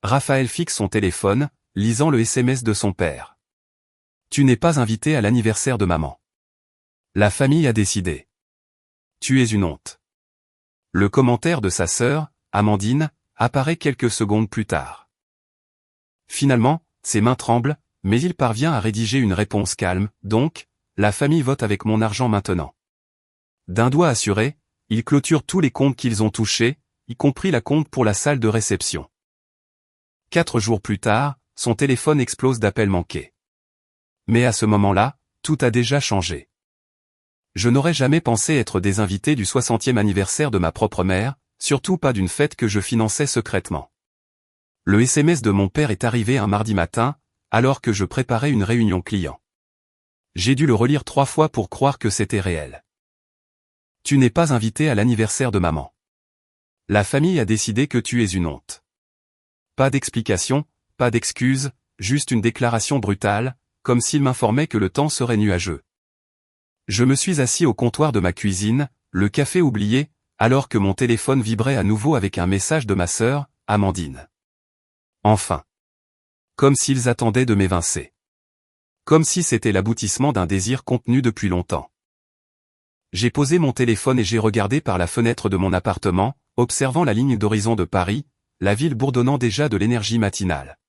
Raphaël fixe son téléphone, lisant le SMS de son père. Tu n'es pas invité à l'anniversaire de maman. La famille a décidé. Tu es une honte. Le commentaire de sa sœur, Amandine, apparaît quelques secondes plus tard. Finalement, ses mains tremblent, mais il parvient à rédiger une réponse calme, donc, la famille vote avec mon argent maintenant. D'un doigt assuré, ils clôturent tous les comptes qu'ils ont touchés, y compris la compte pour la salle de réception. 4 jours plus tard, son téléphone explose d'appels manqués. Mais à ce moment-là, tout a déjà changé. Je n'aurais jamais pensé être désinvité du 60e anniversaire de ma propre mère, surtout pas d'une fête que je finançais secrètement. Le SMS de mon père est arrivé un mardi matin, alors que je préparais une réunion client. J'ai dû le relire 3 fois pour croire que c'était réel. Tu n'es pas invité à l'anniversaire de maman. La famille a décidé que tu es une honte. Pas d'explication, pas d'excuse, juste une déclaration brutale, comme s'il m'informait que le temps serait nuageux. Je me suis assis au comptoir de ma cuisine, le café oublié, alors que mon téléphone vibrait à nouveau avec un message de ma sœur, Amandine. Enfin. Comme s'ils attendaient de m'évincer. Comme si c'était l'aboutissement d'un désir contenu depuis longtemps. J'ai posé mon téléphone et j'ai regardé par la fenêtre de mon appartement, observant la ligne d'horizon de Paris, la ville bourdonnant déjà de l'énergie matinale.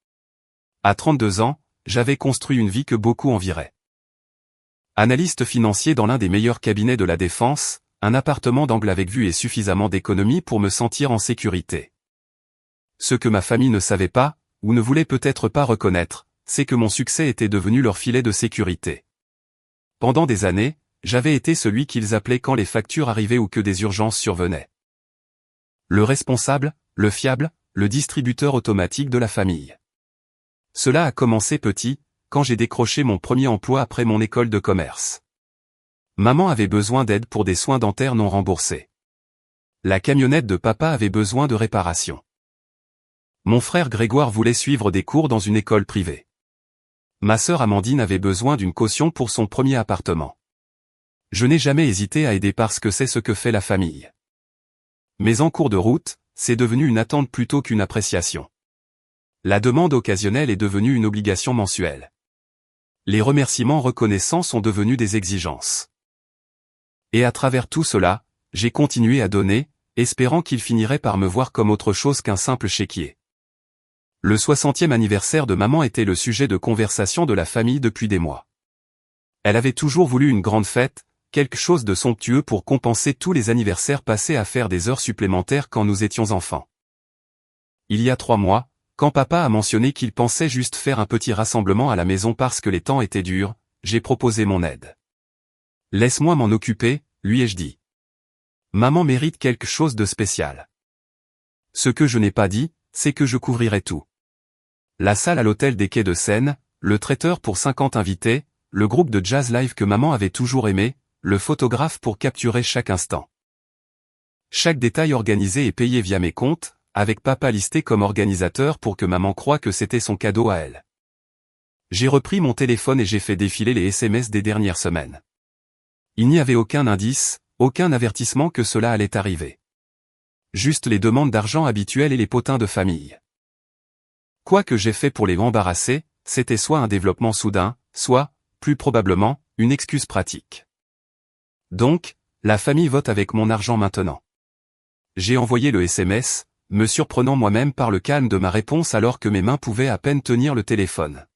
À 32 ans, j'avais construit une vie que beaucoup envieraient. Analyste financier dans l'un des meilleurs cabinets de la Défense, un appartement d'angle avec vue et suffisamment d'économie pour me sentir en sécurité. Ce que ma famille ne savait pas, ou ne voulait peut-être pas reconnaître, c'est que mon succès était devenu leur filet de sécurité. Pendant des années, j'avais été celui qu'ils appelaient quand les factures arrivaient ou que des urgences survenaient. Le responsable, le fiable, le distributeur automatique de la famille. Cela a commencé petit, quand j'ai décroché mon premier emploi après mon école de commerce. Maman avait besoin d'aide pour des soins dentaires non remboursés. La camionnette de papa avait besoin de réparation. Mon frère Grégoire voulait suivre des cours dans une école privée. Ma sœur Amandine avait besoin d'une caution pour son premier appartement. Je n'ai jamais hésité à aider parce que c'est ce que fait la famille. Mais en cours de route, c'est devenu une attente plutôt qu'une appréciation. La demande occasionnelle est devenue une obligation mensuelle. Les remerciements reconnaissants sont devenus des exigences. Et à travers tout cela, j'ai continué à donner, espérant qu'ils finiraient par me voir comme autre chose qu'un simple chéquier. Le 60e anniversaire de maman était le sujet de conversation de la famille depuis des mois. Elle avait toujours voulu une grande fête, quelque chose de somptueux pour compenser tous les anniversaires passés à faire des heures supplémentaires quand nous étions enfants. Il y a 3 mois, quand papa a mentionné qu'il pensait juste faire un petit rassemblement à la maison parce que les temps étaient durs, j'ai proposé mon aide. Laisse-moi m'en occuper, lui ai-je dit. Maman mérite quelque chose de spécial. Ce que je n'ai pas dit, c'est que je couvrirai tout. La salle à l'hôtel des Quais de Seine, le traiteur pour 50 invités, le groupe de jazz live que maman avait toujours aimé, le photographe pour capturer chaque instant. Chaque détail organisé et payé via mes comptes, avec papa listé comme organisateur pour que maman croie que c'était son cadeau à elle. J'ai repris mon téléphone et j'ai fait défiler les SMS des dernières semaines. Il n'y avait aucun indice, aucun avertissement que cela allait arriver. Juste les demandes d'argent habituelles et les potins de famille. Quoi que j'ai fait pour les embarrasser, c'était soit un développement soudain, soit, plus probablement, une excuse pratique. Donc, la famille vote avec mon argent maintenant. J'ai envoyé le SMS, me surprenant moi-même par le calme de ma réponse alors que mes mains pouvaient à peine tenir le téléphone.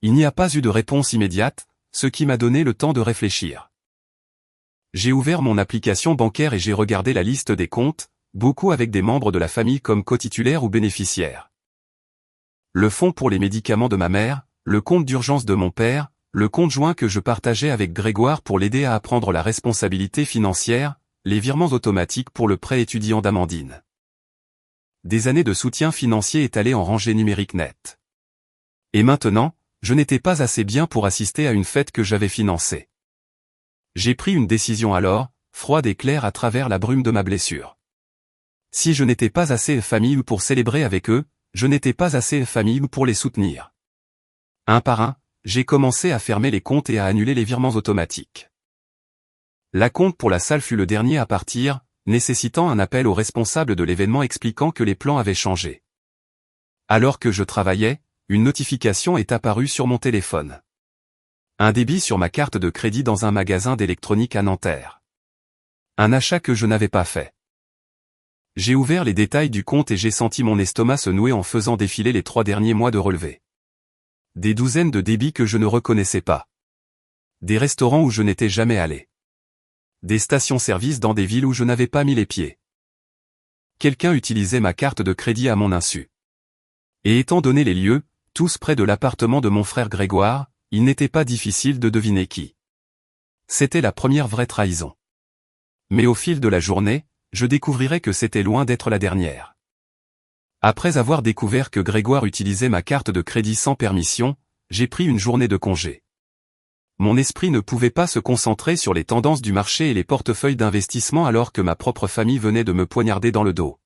Il n'y a pas eu de réponse immédiate, ce qui m'a donné le temps de réfléchir. J'ai ouvert mon application bancaire et j'ai regardé la liste des comptes, beaucoup avec des membres de la famille comme cotitulaires ou bénéficiaires. Le fonds pour les médicaments de ma mère, le compte d'urgence de mon père, le compte joint que je partageais avec Grégoire pour l'aider à apprendre la responsabilité financière, les virements automatiques pour le prêt étudiant d'Amandine. Des années de soutien financier étalées en rangées numériques nettes. Et maintenant, je n'étais pas assez bien pour assister à une fête que j'avais financée. J'ai pris une décision alors, froide et claire à travers la brume de ma blessure. Si je n'étais pas assez famille pour célébrer avec eux, je n'étais pas assez famille pour les soutenir. Un par un, j'ai commencé à fermer les comptes et à annuler les virements automatiques. La compte pour la salle fut le dernier à partir, nécessitant un appel au responsable de l'événement expliquant que les plans avaient changé. Alors que je travaillais, une notification est apparue sur mon téléphone. Un débit sur ma carte de crédit dans un magasin d'électronique à Nanterre. Un achat que je n'avais pas fait. J'ai ouvert les détails du compte et j'ai senti mon estomac se nouer en faisant défiler les 3 derniers mois de relevés. Des douzaines de débits que je ne reconnaissais pas. Des restaurants où je n'étais jamais allé. Des stations-service dans des villes où je n'avais pas mis les pieds. Quelqu'un utilisait ma carte de crédit à mon insu. Et étant donné les lieux, tous près de l'appartement de mon frère Grégoire, il n'était pas difficile de deviner qui. C'était la première vraie trahison. Mais au fil de la journée, je découvrirais que c'était loin d'être la dernière. Après avoir découvert que Grégoire utilisait ma carte de crédit sans permission, j'ai pris une journée de congé. Mon esprit ne pouvait pas se concentrer sur les tendances du marché et les portefeuilles d'investissement alors que ma propre famille venait de me poignarder dans le dos.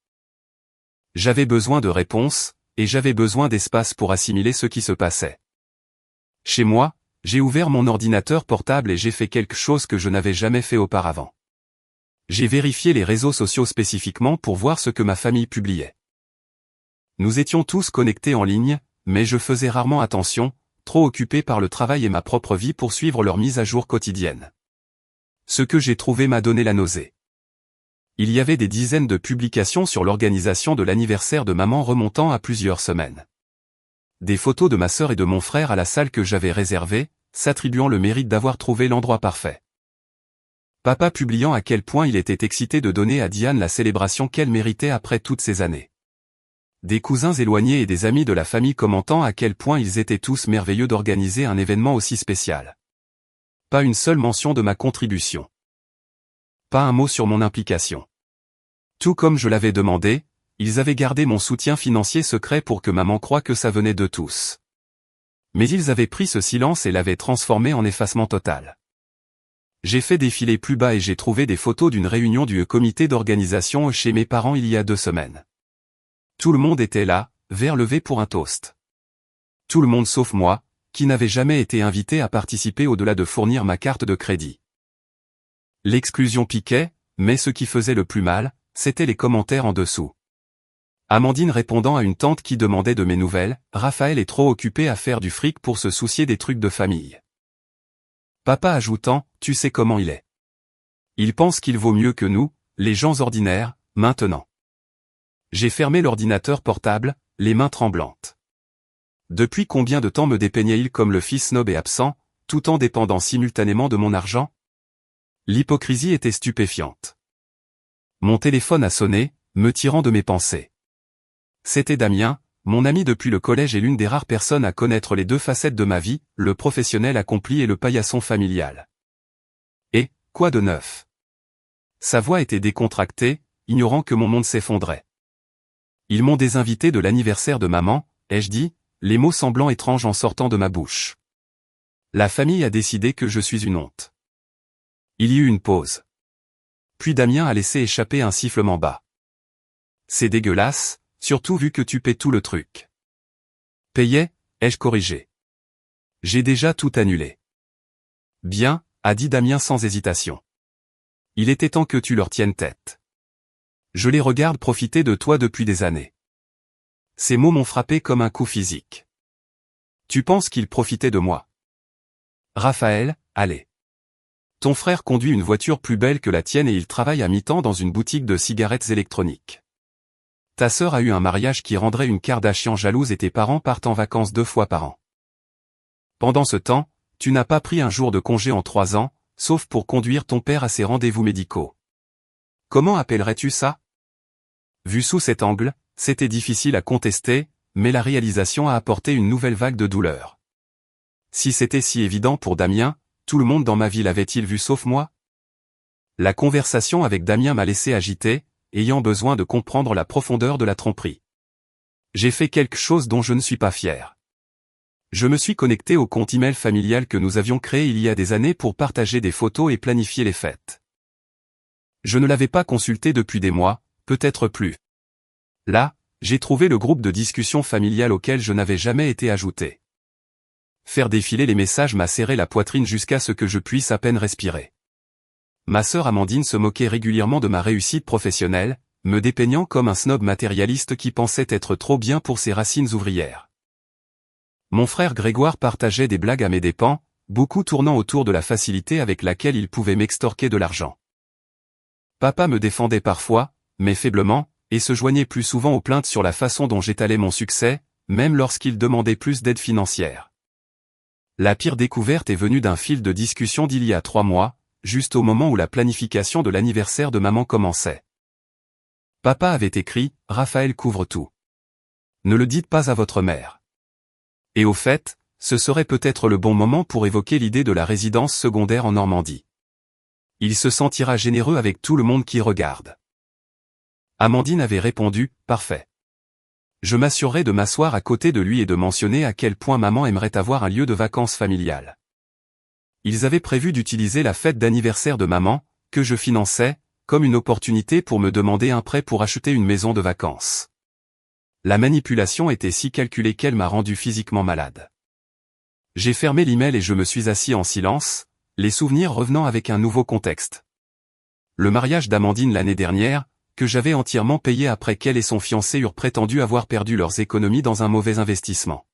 J'avais besoin de réponses, et j'avais besoin d'espace pour assimiler ce qui se passait. Chez moi, j'ai ouvert mon ordinateur portable et j'ai fait quelque chose que je n'avais jamais fait auparavant. J'ai vérifié les réseaux sociaux spécifiquement pour voir ce que ma famille publiait. Nous étions tous connectés en ligne, mais je faisais rarement attention, trop occupé par le travail et ma propre vie pour suivre leurs mises à jour quotidiennes. Ce que j'ai trouvé m'a donné la nausée. Il y avait des dizaines de publications sur l'organisation de l'anniversaire de maman remontant à plusieurs semaines. Des photos de ma sœur et de mon frère à la salle que j'avais réservée, s'attribuant le mérite d'avoir trouvé l'endroit parfait. Papa publiant à quel point il était excité de donner à Diane la célébration qu'elle méritait après toutes ces années. Des cousins éloignés et des amis de la famille commentant à quel point ils étaient tous merveilleux d'organiser un événement aussi spécial. Pas une seule mention de ma contribution. Pas un mot sur mon implication. Tout comme je l'avais demandé, ils avaient gardé mon soutien financier secret pour que maman croie que ça venait de tous. Mais ils avaient pris ce silence et l'avaient transformé en effacement total. J'ai fait défiler plus bas et j'ai trouvé des photos d'une réunion du comité d'organisation chez mes parents il y a 2 semaines. Tout le monde était là, verre levé pour un toast. Tout le monde sauf moi, qui n'avais jamais été invité à participer au-delà de fournir ma carte de crédit. L'exclusion piquait, mais ce qui faisait le plus mal, c'étaient les commentaires en dessous. Amandine répondant à une tante qui demandait de mes nouvelles, Raphaël est trop occupé à faire du fric pour se soucier des trucs de famille. Papa ajoutant, tu sais comment il est. Il pense qu'il vaut mieux que nous, les gens ordinaires, maintenant. J'ai fermé l'ordinateur portable, les mains tremblantes. Depuis combien de temps me dépeignait-il comme le fils snob et absent, tout en dépendant simultanément de mon argent? L'hypocrisie était stupéfiante. Mon téléphone a sonné, me tirant de mes pensées. C'était Damien, mon ami depuis le collège et l'une des rares personnes à connaître les 2 facettes de ma vie, le professionnel accompli et le paillasson familial. Et, quoi de neuf? Sa voix était décontractée, ignorant que mon monde s'effondrait. Ils m'ont désinvité de l'anniversaire de maman, ai-je dit, les mots semblant étranges en sortant de ma bouche. La famille a décidé que je suis une honte. Il y eut une pause. Puis Damien a laissé échapper un sifflement bas. C'est dégueulasse, surtout vu que tu paies tout le truc. Payais, ai-je corrigé. J'ai déjà tout annulé. Bien, a dit Damien sans hésitation. Il était temps que tu leur tiennes tête. Je les regarde profiter de toi depuis des années. Ces mots m'ont frappé comme un coup physique. Tu penses qu'ils profitaient de moi? Raphaël, allez. Ton frère conduit une voiture plus belle que la tienne et il travaille à mi-temps dans une boutique de cigarettes électroniques. Ta sœur a eu un mariage qui rendrait une Kardashian jalouse et tes parents partent en vacances 2 fois par an. Pendant ce temps, tu n'as pas pris un jour de congé en 3 ans, sauf pour conduire ton père à ses rendez-vous médicaux. Comment appellerais-tu ça? Vu sous cet angle, c'était difficile à contester, mais la réalisation a apporté une nouvelle vague de douleur. Si c'était si évident pour Damien, tout le monde dans ma vie l'avait-il vu sauf moi? La conversation avec Damien m'a laissé agité, ayant besoin de comprendre la profondeur de la tromperie. J'ai fait quelque chose dont je ne suis pas fier. Je me suis connecté au compte email familial que nous avions créé il y a des années pour partager des photos et planifier les fêtes. Je ne l'avais pas consulté depuis des mois, peut-être plus. Là, j'ai trouvé le groupe de discussion familiale auquel je n'avais jamais été ajouté. Faire défiler les messages m'a serré la poitrine jusqu'à ce que je puisse à peine respirer. Ma sœur Amandine se moquait régulièrement de ma réussite professionnelle, me dépeignant comme un snob matérialiste qui pensait être trop bien pour ses racines ouvrières. Mon frère Grégoire partageait des blagues à mes dépens, beaucoup tournant autour de la facilité avec laquelle il pouvait m'extorquer de l'argent. Papa me défendait parfois, mais faiblement, et se joignait plus souvent aux plaintes sur la façon dont j'étalais mon succès, même lorsqu'il demandait plus d'aide financière. La pire découverte est venue d'un fil de discussion d'il y a 3 mois, juste au moment où la planification de l'anniversaire de maman commençait. Papa avait écrit « Raphaël couvre tout. Ne le dites pas à votre mère. » Et au fait, ce serait peut-être le bon moment pour évoquer l'idée de la résidence secondaire en Normandie. Il se sentira généreux avec tout le monde qui regarde. Amandine avait répondu « Parfait. Je m'assurerai de m'asseoir à côté de lui et de mentionner à quel point maman aimerait avoir un lieu de vacances familial. » Ils avaient prévu d'utiliser la fête d'anniversaire de maman, que je finançais, comme une opportunité pour me demander un prêt pour acheter une maison de vacances. La manipulation était si calculée qu'elle m'a rendu physiquement malade. J'ai fermé l'email et je me suis assis en silence, les souvenirs revenant avec un nouveau contexte. Le mariage d'Amandine l'année dernière, que j'avais entièrement payé après qu'elle et son fiancé eurent prétendu avoir perdu leurs économies dans un mauvais investissement.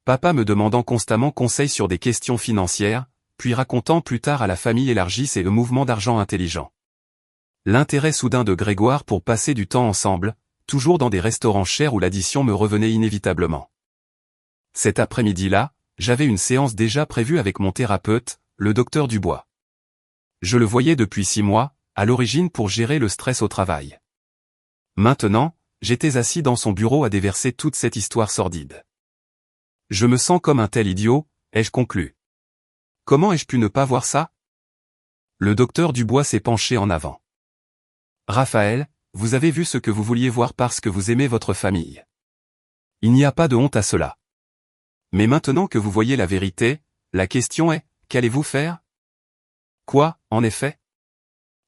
Papa me demandant constamment conseil sur des questions financières, puis racontant plus tard à la famille élargie le mouvement d'argent intelligent. L'intérêt soudain de Grégoire pour passer du temps ensemble, toujours dans des restaurants chers où l'addition me revenait inévitablement. Cet après-midi-là, j'avais une séance déjà prévue avec mon thérapeute, le docteur Dubois. Je le voyais depuis 6 mois, à l'origine pour gérer le stress au travail. Maintenant, j'étais assis dans son bureau à déverser toute cette histoire sordide. Je me sens comme un tel idiot, ai-je conclu. Comment ai-je pu ne pas voir ça? Le docteur Dubois s'est penché en avant. Raphaël, vous avez vu ce que vous vouliez voir parce que vous aimez votre famille. Il n'y a pas de honte à cela. Mais maintenant que vous voyez la vérité, la question est, qu'allez-vous faire? Quoi, en effet?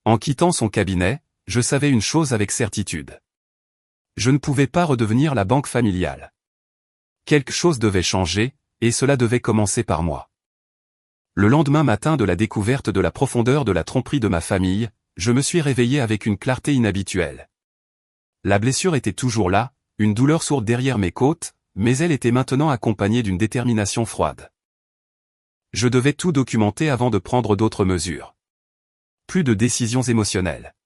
En quittant son cabinet, je savais une chose avec certitude. Je ne pouvais pas redevenir la banque familiale. Quelque chose devait changer, et cela devait commencer par moi. Le lendemain matin de la découverte de la profondeur de la tromperie de ma famille, je me suis réveillé avec une clarté inhabituelle. La blessure était toujours là, une douleur sourde derrière mes côtes, mais elle était maintenant accompagnée d'une détermination froide. Je devais tout documenter avant de prendre d'autres mesures. Plus de décisions émotionnelles.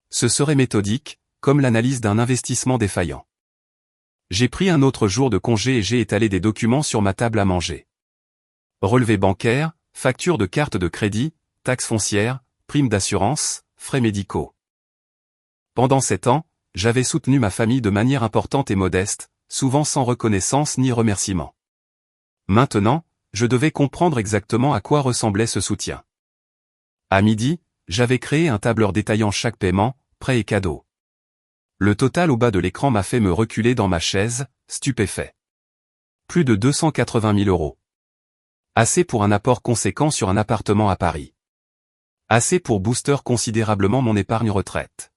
Ce serait méthodique, comme l'analyse d'un investissement défaillant. J'ai pris un autre jour de congé et j'ai étalé des documents sur ma table à manger. Relevés bancaires, factures de carte de crédit, taxes foncières, primes d'assurance, frais médicaux. Pendant 7 ans, j'avais soutenu ma famille de manière importante et modeste, souvent sans reconnaissance ni remerciement. Maintenant, je devais comprendre exactement à quoi ressemblait ce soutien. À midi, j'avais créé un tableur détaillant chaque paiement, prêt et cadeau. Le total au bas de l'écran m'a fait me reculer dans ma chaise, stupéfait. Plus de 280 000 €. Assez pour un apport conséquent sur un appartement à Paris. Assez pour booster considérablement mon épargne retraite.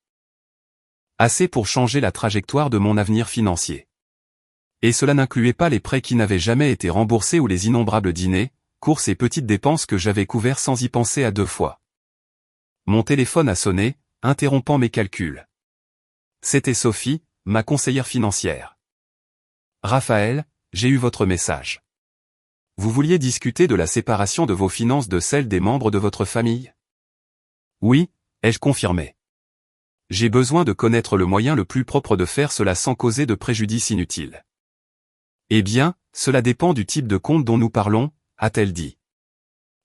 Assez pour changer la trajectoire de mon avenir financier. Et cela n'incluait pas les prêts qui n'avaient jamais été remboursés ou les innombrables dîners, courses et petites dépenses que j'avais couverts sans y penser à 2 fois. Mon téléphone a sonné, interrompant mes calculs. C'était Sophie, ma conseillère financière. Raphaël, j'ai eu votre message. Vous vouliez discuter de la séparation de vos finances de celles des membres de votre famille? Oui, ai-je confirmé. J'ai besoin de connaître le moyen le plus propre de faire cela sans causer de préjudice inutile. Eh bien, cela dépend du type de compte dont nous parlons, a-t-elle dit.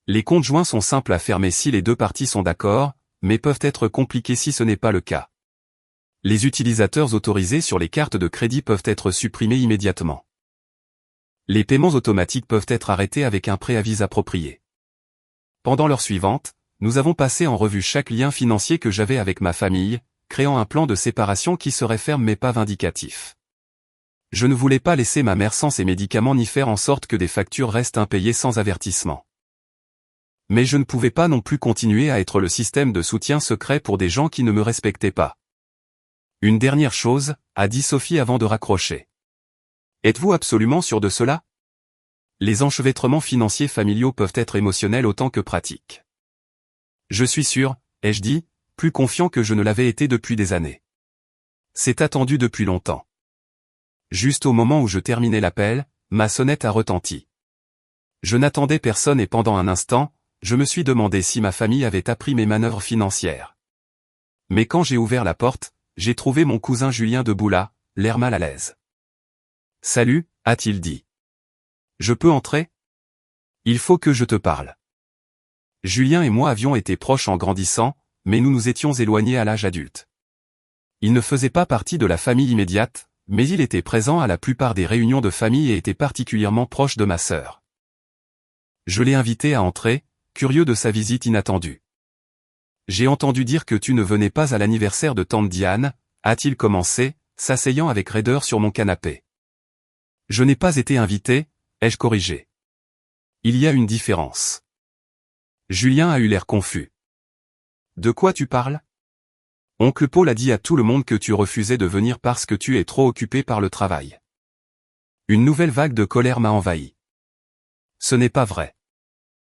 Les comptes joints sont simples à fermer si les deux parties sont d'accord, mais peuvent être compliqués si ce n'est pas le cas. Les utilisateurs autorisés sur les cartes de crédit peuvent être supprimés immédiatement. Les paiements automatiques peuvent être arrêtés avec un préavis approprié. Pendant l'heure suivante, nous avons passé en revue chaque lien financier que j'avais avec ma famille, créant un plan de séparation qui serait ferme mais pas vindicatif. Je ne voulais pas laisser ma mère sans ses médicaments ni faire en sorte que des factures restent impayées sans avertissement. Mais je ne pouvais pas non plus continuer à être le système de soutien secret pour des gens qui ne me respectaient pas. Une dernière chose, a dit Sophie avant de raccrocher. Êtes-vous absolument sûr de cela? Les enchevêtrements financiers familiaux peuvent être émotionnels autant que pratiques. Je suis sûr, ai-je dit, plus confiant que je ne l'avais été depuis des années. C'est attendu depuis longtemps. Juste au moment où je terminais l'appel, ma sonnette a retenti. Je n'attendais personne et pendant un instant, je me suis demandé si ma famille avait appris mes manœuvres financières. Mais quand j'ai ouvert la porte, j'ai trouvé mon cousin Julien debout là, l'air mal à l'aise. « Salut », a-t-il dit. « Je peux entrer ? Il faut que je te parle. » Julien et moi avions été proches en grandissant, mais nous nous étions éloignés à l'âge adulte. Il ne faisait pas partie de la famille immédiate, mais il était présent à la plupart des réunions de famille et était particulièrement proche de ma sœur. Je l'ai invité à entrer, curieux de sa visite inattendue. « J'ai entendu dire que tu ne venais pas à l'anniversaire de tante Diane », a-t-il commencé, s'asseyant avec raideur sur mon canapé. « Je n'ai pas été invité », ai-je corrigé. « Il y a une différence. » Julien a eu l'air confus. « De quoi tu parles ? Oncle Paul a dit à tout le monde que tu refusais de venir parce que tu es trop occupé par le travail. » Une nouvelle vague de colère m'a envahi. Ce n'est pas vrai.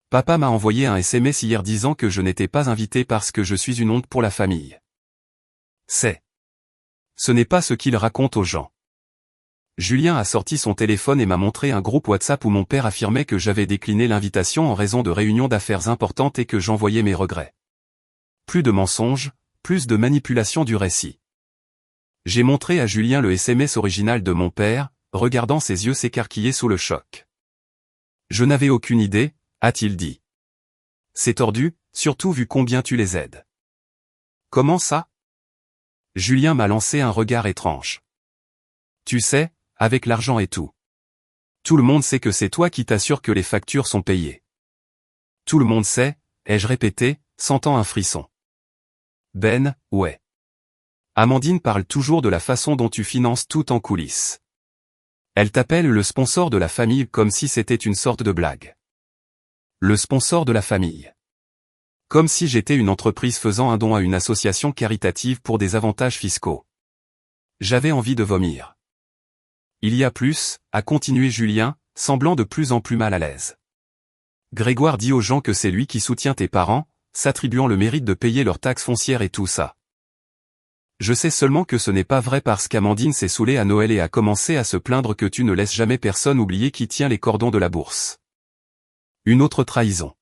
Papa m'a envoyé un SMS hier disant que je n'étais pas invité parce que je suis une honte pour la famille. Ce n'est pas ce qu'il raconte aux gens. Julien a sorti son téléphone et m'a montré un groupe WhatsApp où mon père affirmait que j'avais décliné l'invitation en raison de réunions d'affaires importantes et que j'envoyais mes regrets. Plus de mensonges, plus de manipulation du récit. J'ai montré à Julien le SMS original de mon père, regardant ses yeux s'écarquiller sous le choc. « Je n'avais aucune idée », a-t-il dit. « C'est tordu, surtout vu combien tu les aides. » « Comment ça ? » Julien m'a lancé un regard étrange. « Tu sais, avec l'argent et tout. Tout le monde sait que c'est toi qui t'assures que les factures sont payées. »« Tout le monde sait », ai-je répété, sentant un frisson. « Ben, ouais. Amandine parle toujours de la façon dont tu finances tout en coulisses. Elle t'appelle le sponsor de la famille comme si c'était une sorte de blague. Le sponsor de la famille. Comme si j'étais une entreprise faisant un don à une association caritative pour des avantages fiscaux. J'avais envie de vomir. Il y a plus, a continué Julien, semblant de plus en plus mal à l'aise. Grégoire dit aux gens que c'est lui qui soutient tes parents, s'attribuant le mérite de payer leurs taxes foncières et tout ça. Je sais seulement que ce n'est pas vrai parce qu'Amandine s'est saoulée à Noël et a commencé à se plaindre que tu ne laisses jamais personne oublier qui tient les cordons de la bourse. Une autre trahison.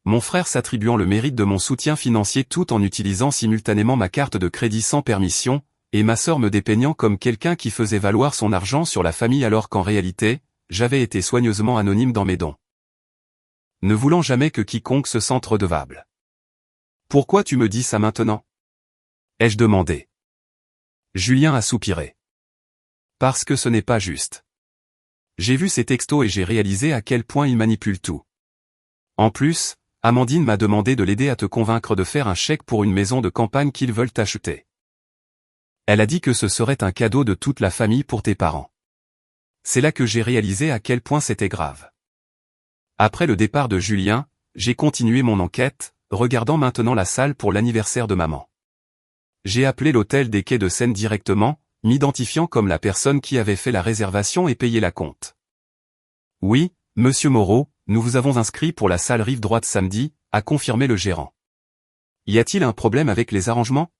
Mon frère s'attribuant le mérite de mon soutien financier tout en utilisant simultanément ma carte de crédit sans permission, et ma sœur me dépeignant comme quelqu'un qui faisait valoir son argent sur la famille alors qu'en réalité, j'avais été soigneusement anonyme dans mes dons. Ne voulant jamais que quiconque se sente redevable. « Pourquoi tu me dis ça maintenant ? » ai-je demandé. Julien a soupiré. « Parce que ce n'est pas juste. J'ai vu ces textos et j'ai réalisé à quel point ils manipulent tout. En plus, Amandine m'a demandé de l'aider à te convaincre de faire un chèque pour une maison de campagne qu'ils veulent acheter. Elle a dit que ce serait un cadeau de toute la famille pour tes parents. C'est là que j'ai réalisé à quel point c'était grave. » Après le départ de Julien, j'ai continué mon enquête, regardant maintenant la salle pour l'anniversaire de maman. J'ai appelé l'hôtel des Quais de Seine directement, m'identifiant comme la personne qui avait fait la réservation et payé la compte. « Oui, monsieur Moreau, nous vous avons inscrit pour la salle rive droite samedi », a confirmé le gérant. « Y a-t-il un problème avec les arrangements ?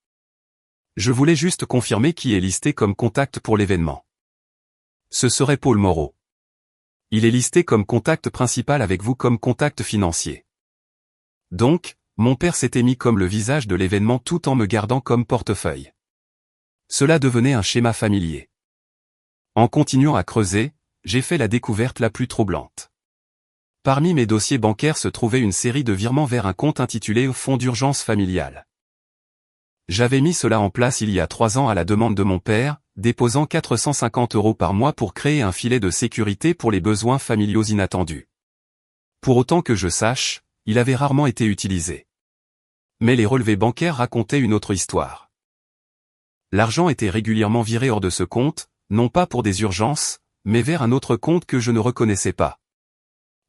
Je voulais juste confirmer qui est listé comme contact pour l'événement. » Ce serait Paul Moreau. Il est listé comme contact principal avec vous comme contact financier. Donc, mon père s'était mis comme le visage de l'événement tout en me gardant comme portefeuille. Cela devenait un schéma familier. En continuant à creuser, j'ai fait la découverte la plus troublante. Parmi mes dossiers bancaires se trouvait une série de virements vers un compte intitulé « Fonds d'urgence familiale ». J'avais mis cela en place il y a 3 ans à la demande de mon père, déposant 450 € par mois pour créer un filet de sécurité pour les besoins familiaux inattendus. Pour autant que je sache, il avait rarement été utilisé. Mais les relevés bancaires racontaient une autre histoire. L'argent était régulièrement viré hors de ce compte, non pas pour des urgences, mais vers un autre compte que je ne reconnaissais pas.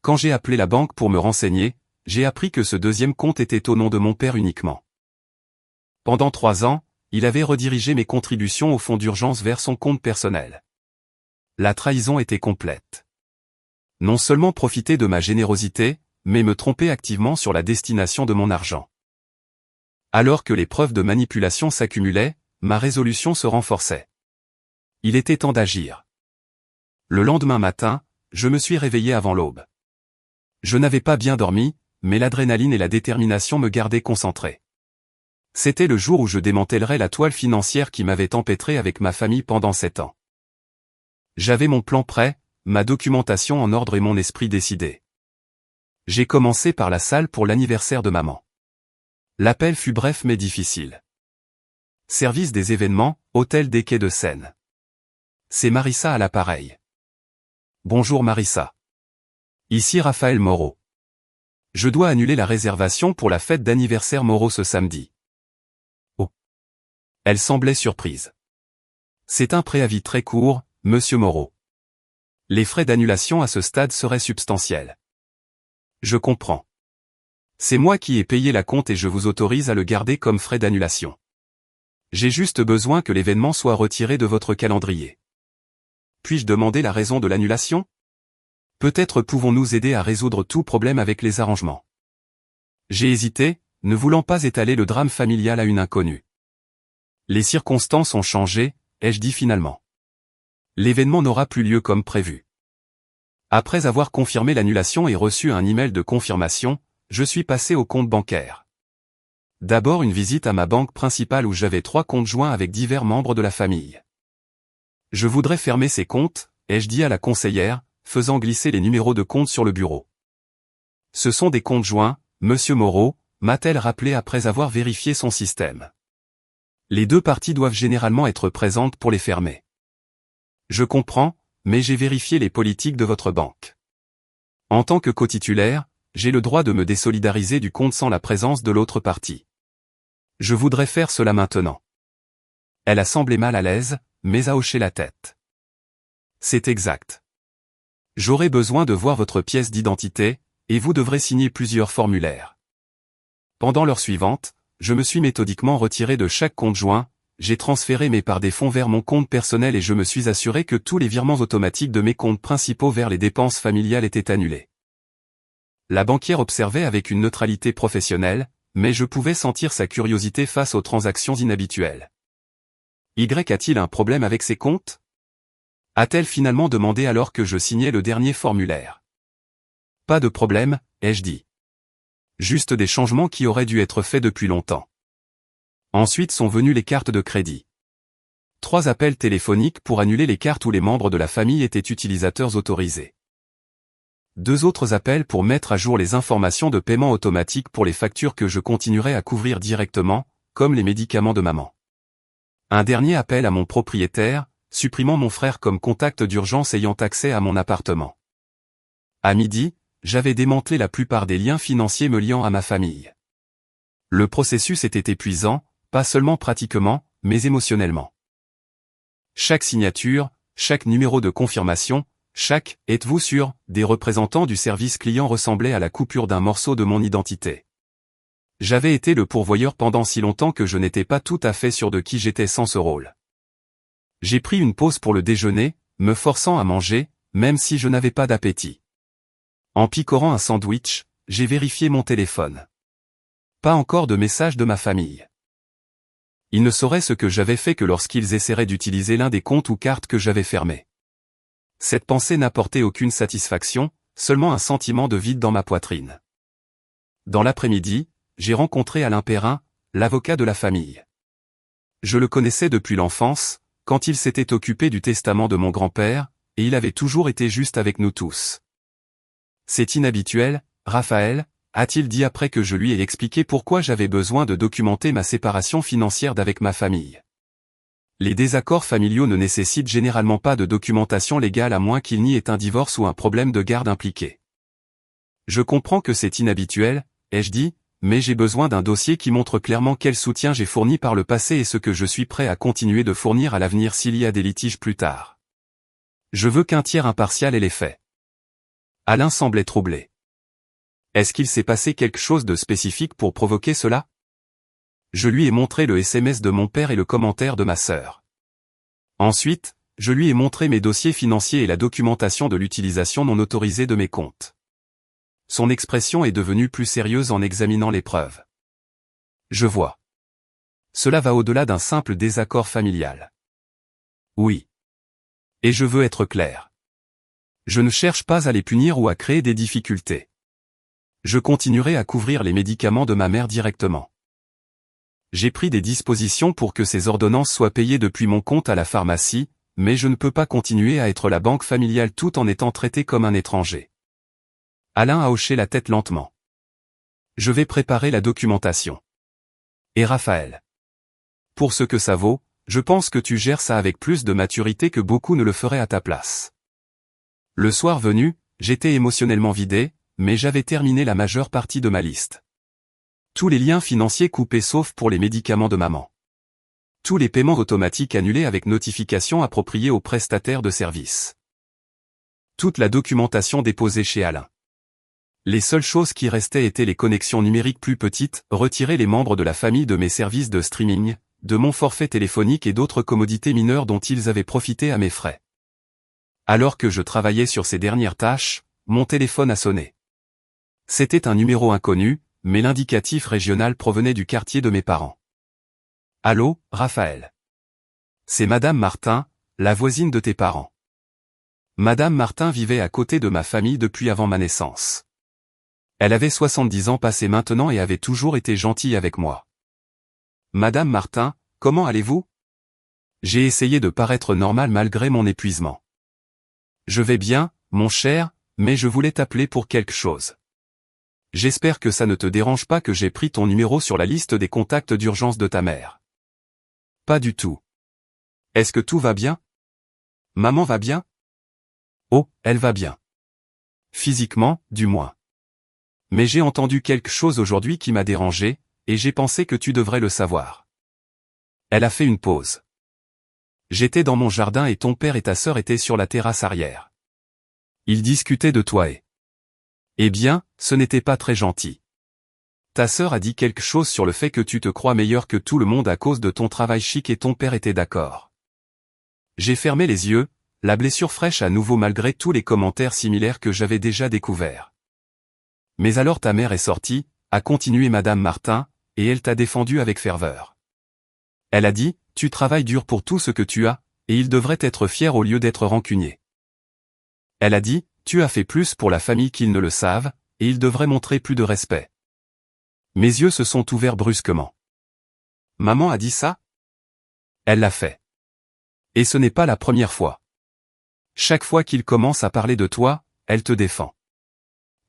Quand j'ai appelé la banque pour me renseigner, j'ai appris que ce deuxième compte était au nom de mon père uniquement. Pendant 3 ans, il avait redirigé mes contributions au fonds d'urgence vers son compte personnel. La trahison était complète. Non seulement profiter de ma générosité, mais me tromper activement sur la destination de mon argent. Alors que les preuves de manipulation s'accumulaient, ma résolution se renforçait. Il était temps d'agir. Le lendemain matin, je me suis réveillé avant l'aube. Je n'avais pas bien dormi, mais l'adrénaline et la détermination me gardaient concentré. C'était le jour où je démantellerais la toile financière qui m'avait empêtré avec ma famille pendant 7 ans. J'avais mon plan prêt, ma documentation en ordre et mon esprit décidé. J'ai commencé par la salle pour l'anniversaire de maman. L'appel fut bref mais difficile. Service des événements, hôtel des Quais de Seine. C'est Marissa à l'appareil. Bonjour Marissa. Ici Raphaël Moreau. Je dois annuler la réservation pour la fête d'anniversaire Moreau ce samedi. Oh. Elle semblait surprise. C'est un préavis très court, monsieur Moreau. Les frais d'annulation à ce stade seraient substantiels. Je comprends. C'est moi qui ai payé la compte et je vous autorise à le garder comme frais d'annulation. J'ai juste besoin que l'événement soit retiré de votre calendrier. Puis-je demander la raison de l'annulation ? Peut-être pouvons-nous aider à résoudre tout problème avec les arrangements. J'ai hésité, ne voulant pas étaler le drame familial à une inconnue. Les circonstances ont changé, ai-je dit finalement. L'événement n'aura plus lieu comme prévu. Après avoir confirmé l'annulation et reçu un email de confirmation, je suis passé au compte bancaire. D'abord une visite à ma banque principale où j'avais 3 comptes joints avec divers membres de la famille. Je voudrais fermer ces comptes, ai-je dit à la conseillère, faisant glisser les numéros de compte sur le bureau. Ce sont des comptes joints, monsieur Moreau, m'a-t-elle rappelé après avoir vérifié son système. Les 2 parties doivent généralement être présentes pour les fermer. Je comprends, mais j'ai vérifié les politiques de votre banque. En tant que cotitulaire, j'ai le droit de me désolidariser du compte sans la présence de l'autre partie. Je voudrais faire cela maintenant. Elle a semblé mal à l'aise, mais a hoché la tête. C'est exact. J'aurai besoin de voir votre pièce d'identité, et vous devrez signer plusieurs formulaires. Pendant l'heure suivante, je me suis méthodiquement retiré de chaque compte joint, j'ai transféré mes parts des fonds vers mon compte personnel et je me suis assuré que tous les virements automatiques de mes comptes principaux vers les dépenses familiales étaient annulés. La banquière observait avec une neutralité professionnelle, mais je pouvais sentir sa curiosité face aux transactions inhabituelles. Y a-t-il un problème avec ses comptes ? A-t-elle finalement demandé alors que je signais le dernier formulaire. Pas de problème, ai-je dit. Juste des changements qui auraient dû être faits depuis longtemps. Ensuite sont venues les cartes de crédit. 3 appels téléphoniques pour annuler les cartes où les membres de la famille étaient utilisateurs autorisés. 2 autres appels pour mettre à jour les informations de paiement automatique pour les factures que je continuerai à couvrir directement, comme les médicaments de maman. Un dernier appel à mon propriétaire, supprimant mon frère comme contact d'urgence ayant accès à mon appartement. À midi, j'avais démantelé la plupart des liens financiers me liant à ma famille. Le processus était épuisant, pas seulement pratiquement, mais émotionnellement. Chaque signature, chaque numéro de confirmation, chaque « êtes-vous sûr » des représentants du service client ressemblait à la coupure d'un morceau de mon identité. J'avais été le pourvoyeur pendant si longtemps que je n'étais pas tout à fait sûr de qui j'étais sans ce rôle. J'ai pris une pause pour le déjeuner, me forçant à manger, même si je n'avais pas d'appétit. En picorant un sandwich, j'ai vérifié mon téléphone. Pas encore de message de ma famille. Ils ne sauraient ce que j'avais fait que lorsqu'ils essaieraient d'utiliser l'un des comptes ou cartes que j'avais fermés. Cette pensée n'apportait aucune satisfaction, seulement un sentiment de vide dans ma poitrine. Dans l'après-midi, j'ai rencontré Alain Perrin, l'avocat de la famille. Je le connaissais depuis l'enfance, quand il s'était occupé du testament de mon grand-père, et il avait toujours été juste avec nous tous. C'est inhabituel, Raphaël, a-t-il dit après que je lui ai expliqué pourquoi j'avais besoin de documenter ma séparation financière d'avec ma famille. Les désaccords familiaux ne nécessitent généralement pas de documentation légale à moins qu'il n'y ait un divorce ou un problème de garde impliqué. Je comprends que c'est inhabituel, ai-je dit, mais j'ai besoin d'un dossier qui montre clairement quel soutien j'ai fourni par le passé et ce que je suis prêt à continuer de fournir à l'avenir s'il y a des litiges plus tard. Je veux qu'un tiers impartial ait les faits. Alain semblait troublé. Est-ce qu'il s'est passé quelque chose de spécifique pour provoquer cela ? Je lui ai montré le SMS de mon père et le commentaire de ma sœur. Ensuite, je lui ai montré mes dossiers financiers et la documentation de l'utilisation non autorisée de mes comptes. Son expression est devenue plus sérieuse en examinant les preuves. Je vois. Cela va au-delà d'un simple désaccord familial. Oui. Et je veux être clair. Je ne cherche pas à les punir ou à créer des difficultés. Je continuerai à couvrir les médicaments de ma mère directement. J'ai pris des dispositions pour que ces ordonnances soient payées depuis mon compte à la pharmacie, mais je ne peux pas continuer à être la banque familiale tout en étant traité comme un étranger. Alain a hoché la tête lentement. Je vais préparer la documentation. Et Raphaël. Pour ce que ça vaut, je pense que tu gères ça avec plus de maturité que beaucoup ne le feraient à ta place. Le soir venu, j'étais émotionnellement vidé, mais j'avais terminé la majeure partie de ma liste. Tous les liens financiers coupés sauf pour les médicaments de maman. Tous les paiements automatiques annulés avec notification appropriée aux prestataires de services. Toute la documentation déposée chez Alain. Les seules choses qui restaient étaient les connexions numériques plus petites, retirer les membres de la famille de mes services de streaming, de mon forfait téléphonique et d'autres commodités mineures dont ils avaient profité à mes frais. Alors que je travaillais sur ces dernières tâches, mon téléphone a sonné. C'était un numéro inconnu, mais l'indicatif régional provenait du quartier de mes parents. Allô, Raphaël. C'est Madame Martin, la voisine de tes parents. Madame Martin vivait à côté de ma famille depuis avant ma naissance. Elle avait 70 ans passés maintenant et avait toujours été gentille avec moi. Madame Martin, comment allez-vous? J'ai essayé de paraître normal malgré mon épuisement. Je vais bien, mon cher, mais je voulais t'appeler pour quelque chose. J'espère que ça ne te dérange pas que j'ai pris ton numéro sur la liste des contacts d'urgence de ta mère. Pas du tout. Est-ce que tout va bien? Maman va bien? Oh, elle va bien. Physiquement, du moins. Mais j'ai entendu quelque chose aujourd'hui qui m'a dérangé, et j'ai pensé que tu devrais le savoir. Elle a fait une pause. J'étais dans mon jardin et ton père et ta sœur étaient sur la terrasse arrière. Ils discutaient de toi et... Eh bien, ce n'était pas très gentil. Ta sœur a dit quelque chose sur le fait que tu te crois meilleur que tout le monde à cause de ton travail chic et ton père était d'accord. J'ai fermé les yeux, la blessure fraîche à nouveau malgré tous les commentaires similaires que j'avais déjà découverts. Mais alors ta mère est sortie, a continué Madame Martin, et elle t'a défendu avec ferveur. Elle a dit, tu travailles dur pour tout ce que tu as, et il devrait être fier au lieu d'être rancunier. Elle a dit, tu as fait plus pour la famille qu'ils ne le savent, et ils devraient montrer plus de respect. Mes yeux se sont ouverts brusquement. Maman a dit ça? Elle l'a fait. Et ce n'est pas la première fois. Chaque fois qu'il commence à parler de toi, elle te défend.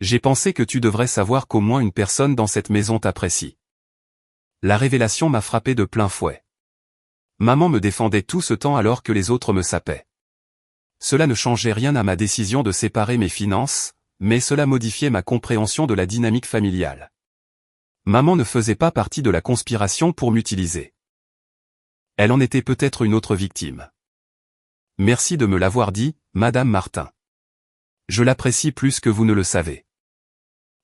J'ai pensé que tu devrais savoir qu'au moins une personne dans cette maison t'apprécie. La révélation m'a frappé de plein fouet. Maman me défendait tout ce temps alors que les autres me sapaient. Cela ne changeait rien à ma décision de séparer mes finances, mais cela modifiait ma compréhension de la dynamique familiale. Maman ne faisait pas partie de la conspiration pour m'utiliser. Elle en était peut-être une autre victime. Merci de me l'avoir dit, Madame Martin. Je l'apprécie plus que vous ne le savez.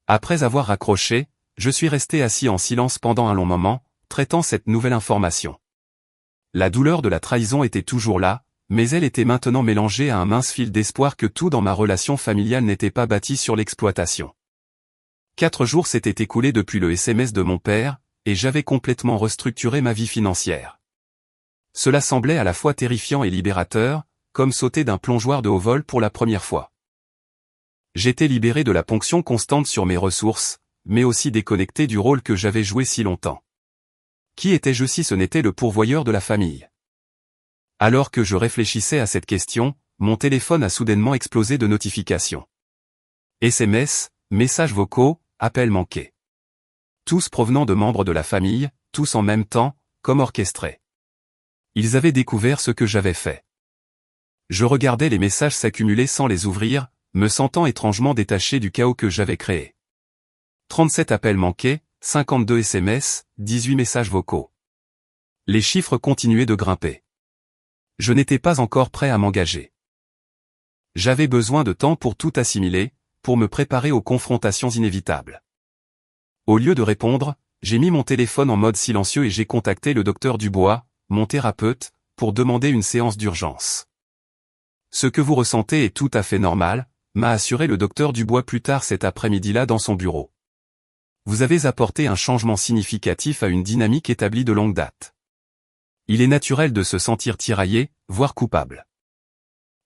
Après avoir raccroché, je suis resté assis en silence pendant un long moment, traitant cette nouvelle information. La douleur de la trahison était toujours là, mais elle était maintenant mélangée à un mince fil d'espoir que tout dans ma relation familiale n'était pas bâti sur l'exploitation. 4 jours s'étaient écoulés depuis le SMS de mon père, et j'avais complètement restructuré ma vie financière. Cela semblait à la fois terrifiant et libérateur, comme sauter d'un plongeoir de haut vol pour la première fois. J'étais libéré de la ponction constante sur mes ressources, mais aussi déconnecté du rôle que j'avais joué si longtemps. Qui étais-je si ce n'était le pourvoyeur de la famille? Alors que je réfléchissais à cette question, mon téléphone a soudainement explosé de notifications. SMS, messages vocaux, appels manqués. Tous provenant de membres de la famille, tous en même temps, comme orchestrés. Ils avaient découvert ce que j'avais fait. Je regardais les messages s'accumuler sans les ouvrir, me sentant étrangement détaché du chaos que j'avais créé. 37 appels manqués, 52 SMS, 18 messages vocaux. Les chiffres continuaient de grimper. Je n'étais pas encore prêt à m'engager. J'avais besoin de temps pour tout assimiler, pour me préparer aux confrontations inévitables. Au lieu de répondre, j'ai mis mon téléphone en mode silencieux et j'ai contacté le docteur Dubois, mon thérapeute, pour demander une séance d'urgence. Ce que vous ressentez est tout à fait normal, m'a assuré le docteur Dubois plus tard cet après-midi-là dans son bureau. Vous avez apporté un changement significatif à une dynamique établie de longue date. Il est naturel de se sentir tiraillé, voire coupable.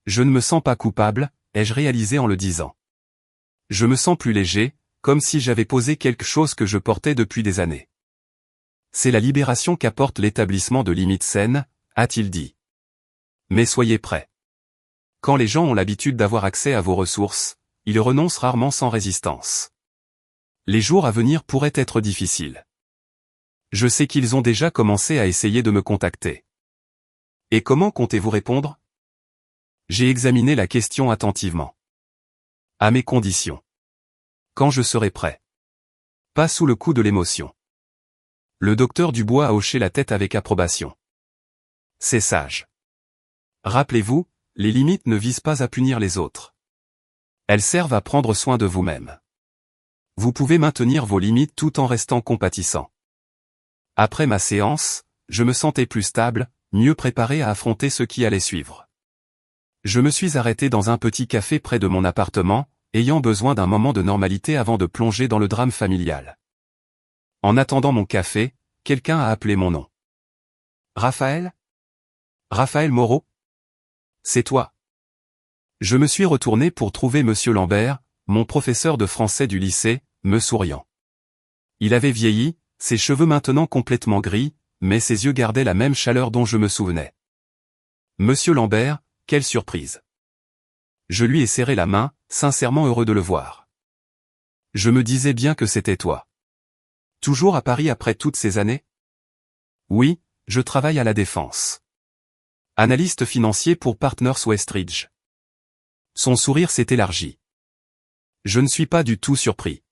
Je ne me sens pas coupable, ai-je réalisé en le disant. Je me sens plus léger, comme si j'avais posé quelque chose que je portais depuis des années. C'est la libération qu'apporte l'établissement de limites saines, a-t-il dit. Mais soyez prêts. Quand les gens ont l'habitude d'avoir accès à vos ressources, ils renoncent rarement sans résistance. Les jours à venir pourraient être difficiles. Je sais qu'ils ont déjà commencé à essayer de me contacter. Et comment comptez-vous répondre? J'ai examiné la question attentivement. À mes conditions. Quand je serai prêt. Pas sous le coup de l'émotion. Le docteur Dubois a hoché la tête avec approbation. C'est sage. Rappelez-vous, les limites ne visent pas à punir les autres. Elles servent à prendre soin de vous-même. Vous pouvez maintenir vos limites tout en restant compatissant. Après ma séance, je me sentais plus stable, mieux préparé à affronter ce qui allait suivre. Je me suis arrêté dans un petit café près de mon appartement, ayant besoin d'un moment de normalité avant de plonger dans le drame familial. En attendant mon café, quelqu'un a appelé mon nom. Raphaël? Raphaël Moreau? C'est toi. Je me suis retourné pour trouver Monsieur Lambert, mon professeur de français du lycée, me souriant. Il avait vieilli, ses cheveux maintenant complètement gris, mais ses yeux gardaient la même chaleur dont je me souvenais. Monsieur Lambert, quelle surprise. Je lui ai serré la main, sincèrement heureux de le voir. Je me disais bien que c'était toi. Toujours à Paris après toutes ces années? Oui, je travaille à la Défense. Analyste financier pour Partners Westridge. Son sourire s'est élargi. Je ne suis pas du tout surpris.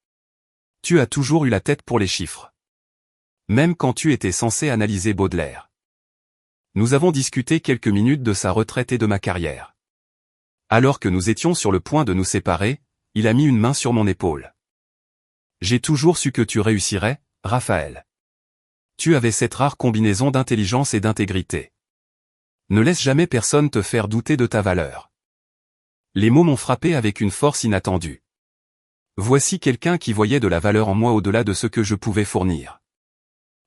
Tu as toujours eu la tête pour les chiffres. Même quand tu étais censé analyser Baudelaire. Nous avons discuté quelques minutes de sa retraite et de ma carrière. Alors que nous étions sur le point de nous séparer, il a mis une main sur mon épaule. J'ai toujours su que tu réussirais, Raphaël. Tu avais cette rare combinaison d'intelligence et d'intégrité. Ne laisse jamais personne te faire douter de ta valeur. Les mots m'ont frappé avec une force inattendue. Voici quelqu'un qui voyait de la valeur en moi au-delà de ce que je pouvais fournir.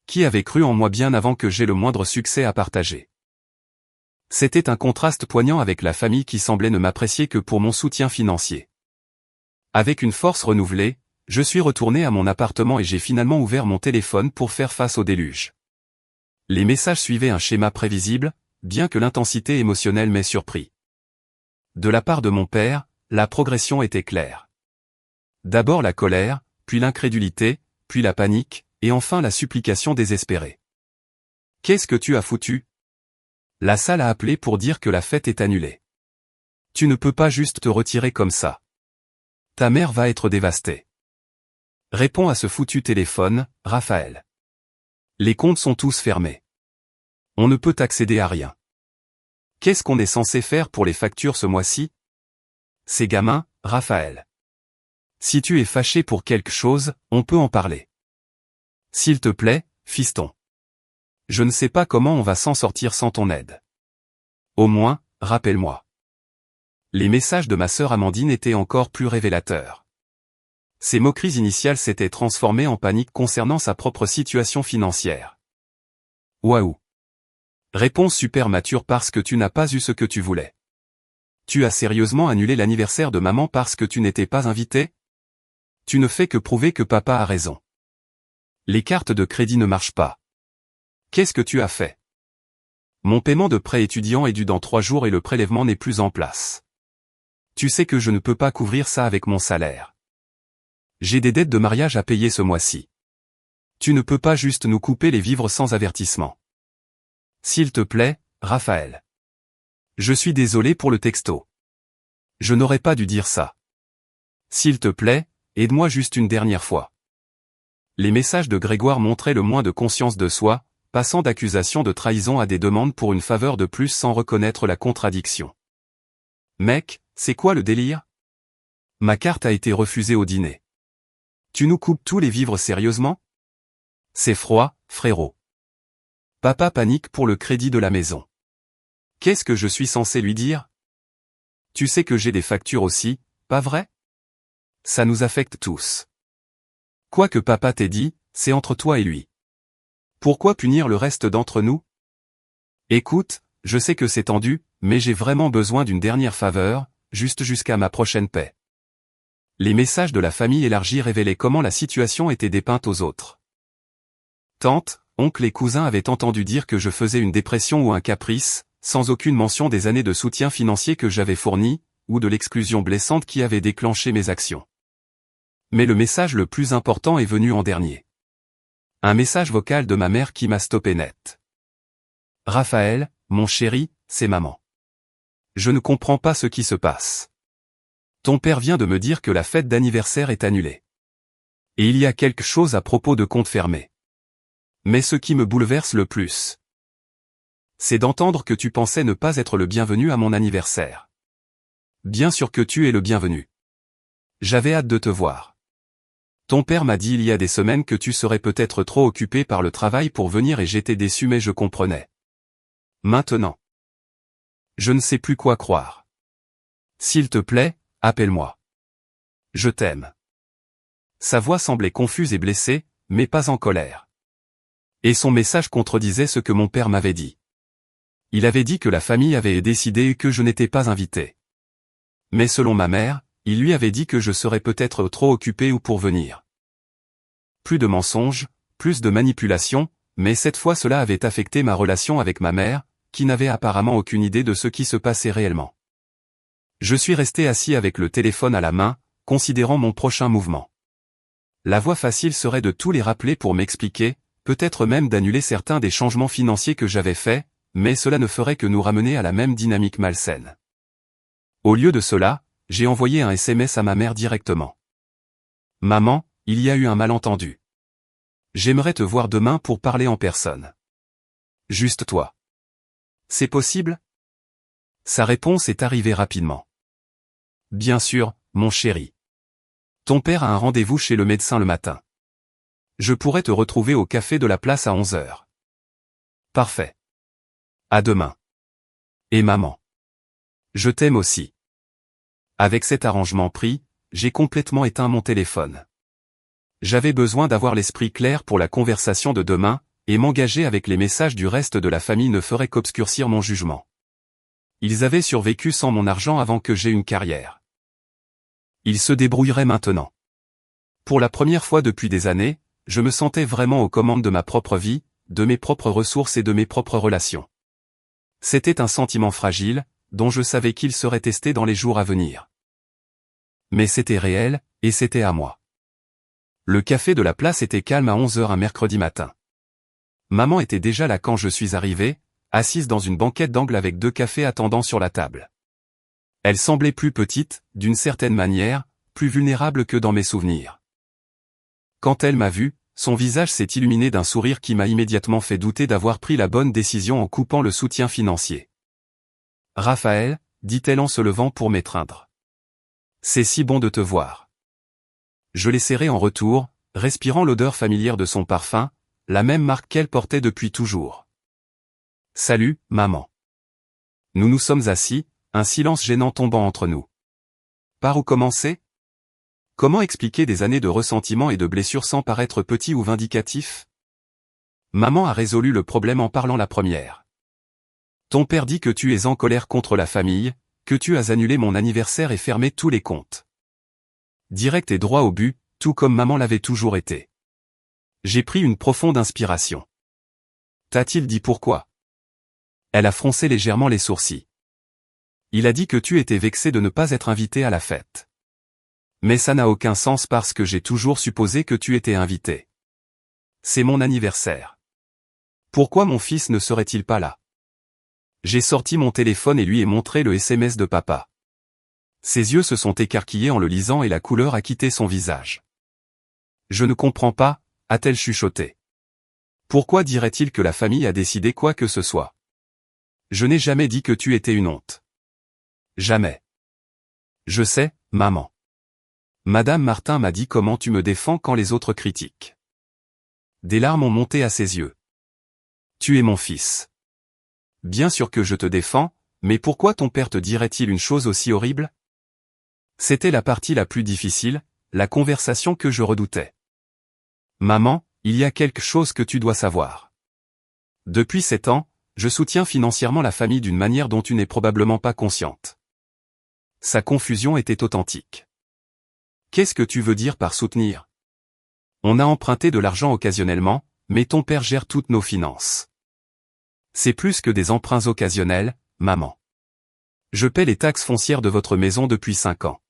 Qui avait cru en moi bien avant que j'aie le moindre succès à partager. C'était un contraste poignant avec la famille qui semblait ne m'apprécier que pour mon soutien financier. Avec une force renouvelée, je suis retourné à mon appartement et j'ai finalement ouvert mon téléphone pour faire face au déluge. Les messages suivaient un schéma prévisible, bien que l'intensité émotionnelle m'ait surpris. De la part de mon père, la progression était claire. D'abord la colère, puis l'incrédulité, puis la panique, et enfin la supplication désespérée. « Qu'est-ce que tu as foutu ?» La salle a appelé pour dire que la fête est annulée. « Tu ne peux pas juste te retirer comme ça. Ta mère va être dévastée. » Réponds à ce foutu téléphone, Raphaël. Les comptes sont tous fermés. On ne peut accéder à rien. Qu'est-ce qu'on est censé faire pour les factures ce mois-ci? Ces gamins, Raphaël. Si tu es fâché pour quelque chose, on peut en parler. S'il te plaît, fiston. Je ne sais pas comment on va s'en sortir sans ton aide. Au moins, rappelle-moi. Les messages de ma sœur Amandine étaient encore plus révélateurs. Ses moqueries initiales s'étaient transformées en panique concernant sa propre situation financière. Waouh. Réponse super mature parce que tu n'as pas eu ce que tu voulais. Tu as sérieusement annulé l'anniversaire de maman parce que tu n'étais pas invité? Tu ne fais que prouver que papa a raison. Les cartes de crédit ne marchent pas. Qu'est-ce que tu as fait? Mon paiement de prêt étudiant est dû dans 3 jours et le prélèvement n'est plus en place. Tu sais que je ne peux pas couvrir ça avec mon salaire. J'ai des dettes de mariage à payer ce mois-ci. Tu ne peux pas juste nous couper les vivres sans avertissement. S'il te plaît, Raphaël. Je suis désolé pour le texto. Je n'aurais pas dû dire ça. S'il te plaît, aide-moi juste une dernière fois. Les messages de Grégoire montraient le moins de conscience de soi, passant d'accusations de trahison à des demandes pour une faveur de plus sans reconnaître la contradiction. Mec, c'est quoi le délire? Ma carte a été refusée au dîner. Tu nous coupes tous les vivres sérieusement? C'est froid, frérot. Papa panique pour le crédit de la maison. Qu'est-ce que je suis censé lui dire? Tu sais que j'ai des factures aussi, pas vrai? Ça nous affecte tous. Quoi que papa t'ait dit, c'est entre toi et lui. Pourquoi punir le reste d'entre nous? Écoute, je sais que c'est tendu, mais j'ai vraiment besoin d'une dernière faveur, juste jusqu'à ma prochaine paix. Les messages de la famille élargie révélaient comment la situation était dépeinte aux autres. Tante, oncle et cousins avaient entendu dire que je faisais une dépression ou un caprice, sans aucune mention des années de soutien financier que j'avais fourni, ou de l'exclusion blessante qui avait déclenché mes actions. Mais le message le plus important est venu en dernier. Un message vocal de ma mère qui m'a stoppé net. Raphaël, mon chéri, c'est maman. Je ne comprends pas ce qui se passe. Ton père vient de me dire que la fête d'anniversaire est annulée. Et il y a quelque chose à propos de compte fermé. Mais ce qui me bouleverse le plus, c'est d'entendre que tu pensais ne pas être le bienvenu à mon anniversaire. Bien sûr que tu es le bienvenu. J'avais hâte de te voir. Ton père m'a dit il y a des semaines que tu serais peut-être trop occupé par le travail pour venir et j'étais déçu mais je comprenais. Maintenant, je ne sais plus quoi croire. S'il te plaît, appelle-moi. Je t'aime. Sa voix semblait confuse et blessée, mais pas en colère. Et son message contredisait ce que mon père m'avait dit. Il avait dit que la famille avait décidé et que je n'étais pas invité. Mais selon ma mère, il lui avait dit que je serais peut-être trop occupé ou pour venir. Plus de mensonges, plus de manipulations, mais cette fois cela avait affecté ma relation avec ma mère, qui n'avait apparemment aucune idée de ce qui se passait réellement. Je suis resté assis avec le téléphone à la main, considérant mon prochain mouvement. La voie facile serait de tout les rappeler pour m'expliquer, peut-être même d'annuler certains des changements financiers que j'avais faits, mais cela ne ferait que nous ramener à la même dynamique malsaine. Au lieu de cela, j'ai envoyé un SMS à ma mère directement. Maman, il y a eu un malentendu. J'aimerais te voir demain pour parler en personne. Juste toi. C'est possible? Sa réponse est arrivée rapidement. Bien sûr, mon chéri. Ton père a un rendez-vous chez le médecin le matin. Je pourrais te retrouver au café de la place à 11h. Parfait. À demain. Et maman. Je t'aime aussi. Avec cet arrangement pris, j'ai complètement éteint mon téléphone. J'avais besoin d'avoir l'esprit clair pour la conversation de demain, et m'engager avec les messages du reste de la famille ne ferait qu'obscurcir mon jugement. Ils avaient survécu sans mon argent avant que j'aie une carrière. Ils se débrouilleraient maintenant. Pour la première fois depuis des années, je me sentais vraiment aux commandes de ma propre vie, de mes propres ressources et de mes propres relations. C'était un sentiment fragile, dont je savais qu'il serait testé dans les jours à venir. Mais c'était réel, et c'était à moi. Le café de la place était calme à 11h un mercredi matin. Maman était déjà là quand je suis arrivé, assise dans une banquette d'angle avec 2 cafés attendant sur la table. Elle semblait plus petite, d'une certaine manière, plus vulnérable que dans mes souvenirs. Quand elle m'a vu, son visage s'est illuminé d'un sourire qui m'a immédiatement fait douter d'avoir pris la bonne décision en coupant le soutien financier. « Raphaël », dit-elle en se levant pour m'étreindre. « C'est si bon de te voir. » Je l'ai serré en retour, respirant l'odeur familière de son parfum, la même marque qu'elle portait depuis toujours. « Salut, maman. » Nous nous sommes assis, un silence gênant tombant entre nous. Par où commencer? Comment expliquer des années de ressentiment et de blessures sans paraître petit ou vindicatif? Maman a résolu le problème en parlant la première. Ton père dit que tu es en colère contre la famille, que tu as annulé mon anniversaire et fermé tous les comptes. Direct et droit au but, tout comme maman l'avait toujours été. J'ai pris une profonde inspiration. T'a-t-il dit pourquoi? Elle a froncé légèrement les sourcils. Il a dit que tu étais vexé de ne pas être invité à la fête. Mais ça n'a aucun sens parce que j'ai toujours supposé que tu étais invité. C'est mon anniversaire. Pourquoi mon fils ne serait-il pas là? J'ai sorti mon téléphone et lui ai montré le SMS de papa. Ses yeux se sont écarquillés en le lisant et la couleur a quitté son visage. Je ne comprends pas, a-t-elle chuchoté. Pourquoi dirait-il que la famille a décidé quoi que ce soit? Je n'ai jamais dit que tu étais une honte. Jamais. Je sais, maman. Madame Martin m'a dit comment tu me défends quand les autres critiquent. Des larmes ont monté à ses yeux. Tu es mon fils. Bien sûr que je te défends, mais pourquoi ton père te dirait-il une chose aussi horrible? C'était la partie la plus difficile, la conversation que je redoutais. Maman, il y a quelque chose que tu dois savoir. Depuis 7 ans, je soutiens financièrement la famille d'une manière dont tu n'es probablement pas consciente. Sa confusion était authentique. Qu'est-ce que tu veux dire par soutenir? On a emprunté de l'argent occasionnellement, mais ton père gère toutes nos finances. C'est plus que des emprunts occasionnels, maman. Je paie les taxes foncières de votre maison depuis 5 ans.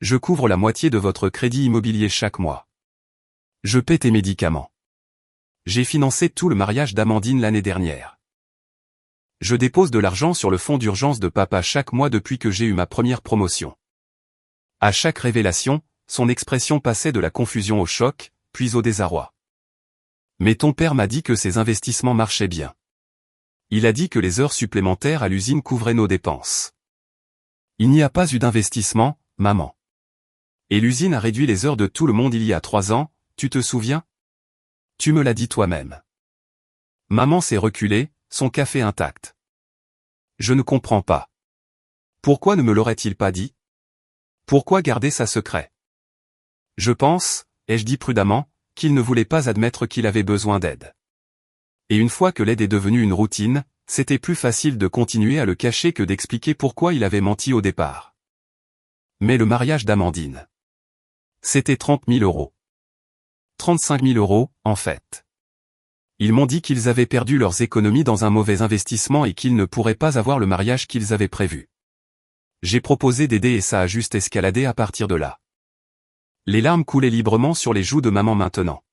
Je couvre la moitié de votre crédit immobilier chaque mois. Je paie tes médicaments. J'ai financé tout le mariage d'Amandine l'année dernière. Je dépose de l'argent sur le fonds d'urgence de papa chaque mois depuis que j'ai eu ma première promotion. À chaque révélation, son expression passait de la confusion au choc, puis au désarroi. Mais ton père m'a dit que ses investissements marchaient bien. Il a dit que les heures supplémentaires à l'usine couvraient nos dépenses. Il n'y a pas eu d'investissement, maman. Et l'usine a réduit les heures de tout le monde il y a 3 ans, tu te souviens? Tu me l'as dit toi-même. Maman s'est reculée, son café intact. Je ne comprends pas. Pourquoi ne me l'aurait-il pas dit? Pourquoi garder ça secret? Je pense, ai-je dit prudemment, qu'il ne voulait pas admettre qu'il avait besoin d'aide. Et une fois que l'aide est devenue une routine, c'était plus facile de continuer à le cacher que d'expliquer pourquoi il avait menti au départ. Mais le mariage d'Amandine. C'était 30 000 euros. 35 000 euros, en fait. Ils m'ont dit qu'ils avaient perdu leurs économies dans un mauvais investissement et qu'ils ne pourraient pas avoir le mariage qu'ils avaient prévu. J'ai proposé d'aider et ça a juste escaladé à partir de là. Les larmes coulaient librement sur les joues de maman maintenant.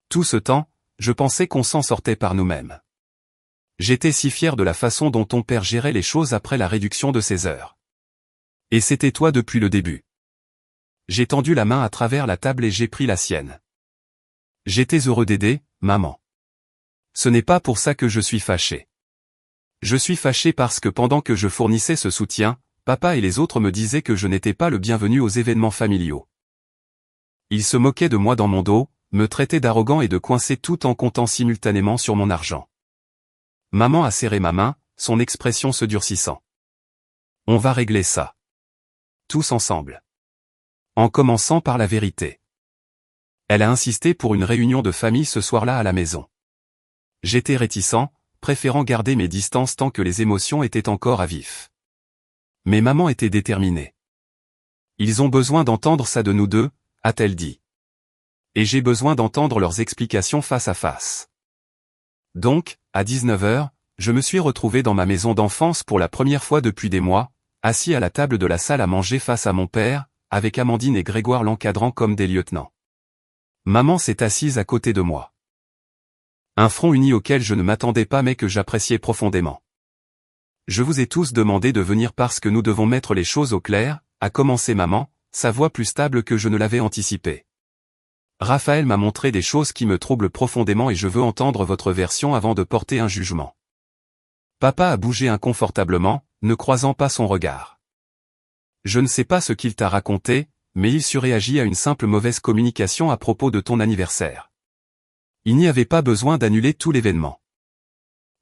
Tout ce temps, je pensais qu'on s'en sortait par nous-mêmes. J'étais si fier de la façon dont ton père gérait les choses après la réduction de ses heures. Et c'était toi depuis le début. J'ai tendu la main à travers la table et j'ai pris la sienne. J'étais heureux d'aider, maman. Ce n'est pas pour ça que je suis fâché. Je suis fâché parce que pendant que je fournissais ce soutien, papa et les autres me disaient que je n'étais pas le bienvenu aux événements familiaux. Ils se moquaient de moi dans mon dos, me traitaient d'arrogant et de coincé tout en comptant simultanément sur mon argent. Maman a serré ma main, son expression se durcissant. On va régler ça. Tous ensemble. En commençant par la vérité. Elle a insisté pour une réunion de famille ce soir-là à la maison. J'étais réticent, préférant garder mes distances tant que les émotions étaient encore à vif. Mais maman était déterminée. Ils ont besoin d'entendre ça de nous deux, a-t-elle dit. Et j'ai besoin d'entendre leurs explications face à face. Donc, à 19 h, je me suis retrouvé dans ma maison d'enfance pour la première fois depuis des mois, assis à la table de la salle à manger face à mon père, avec Amandine et Grégoire l'encadrant comme des lieutenants. Maman s'est assise à côté de moi. Un front uni auquel je ne m'attendais pas mais que j'appréciais profondément. Je vous ai tous demandé de venir parce que nous devons mettre les choses au clair, a commencé maman, sa voix plus stable que je ne l'avais anticipé. Raphaël m'a montré des choses qui me troublent profondément et je veux entendre votre version avant de porter un jugement. Papa a bougé inconfortablement, ne croisant pas son regard. Je ne sais pas ce qu'il t'a raconté, mais il surréagit à une simple mauvaise communication à propos de ton anniversaire. Il n'y avait pas besoin d'annuler tout l'événement.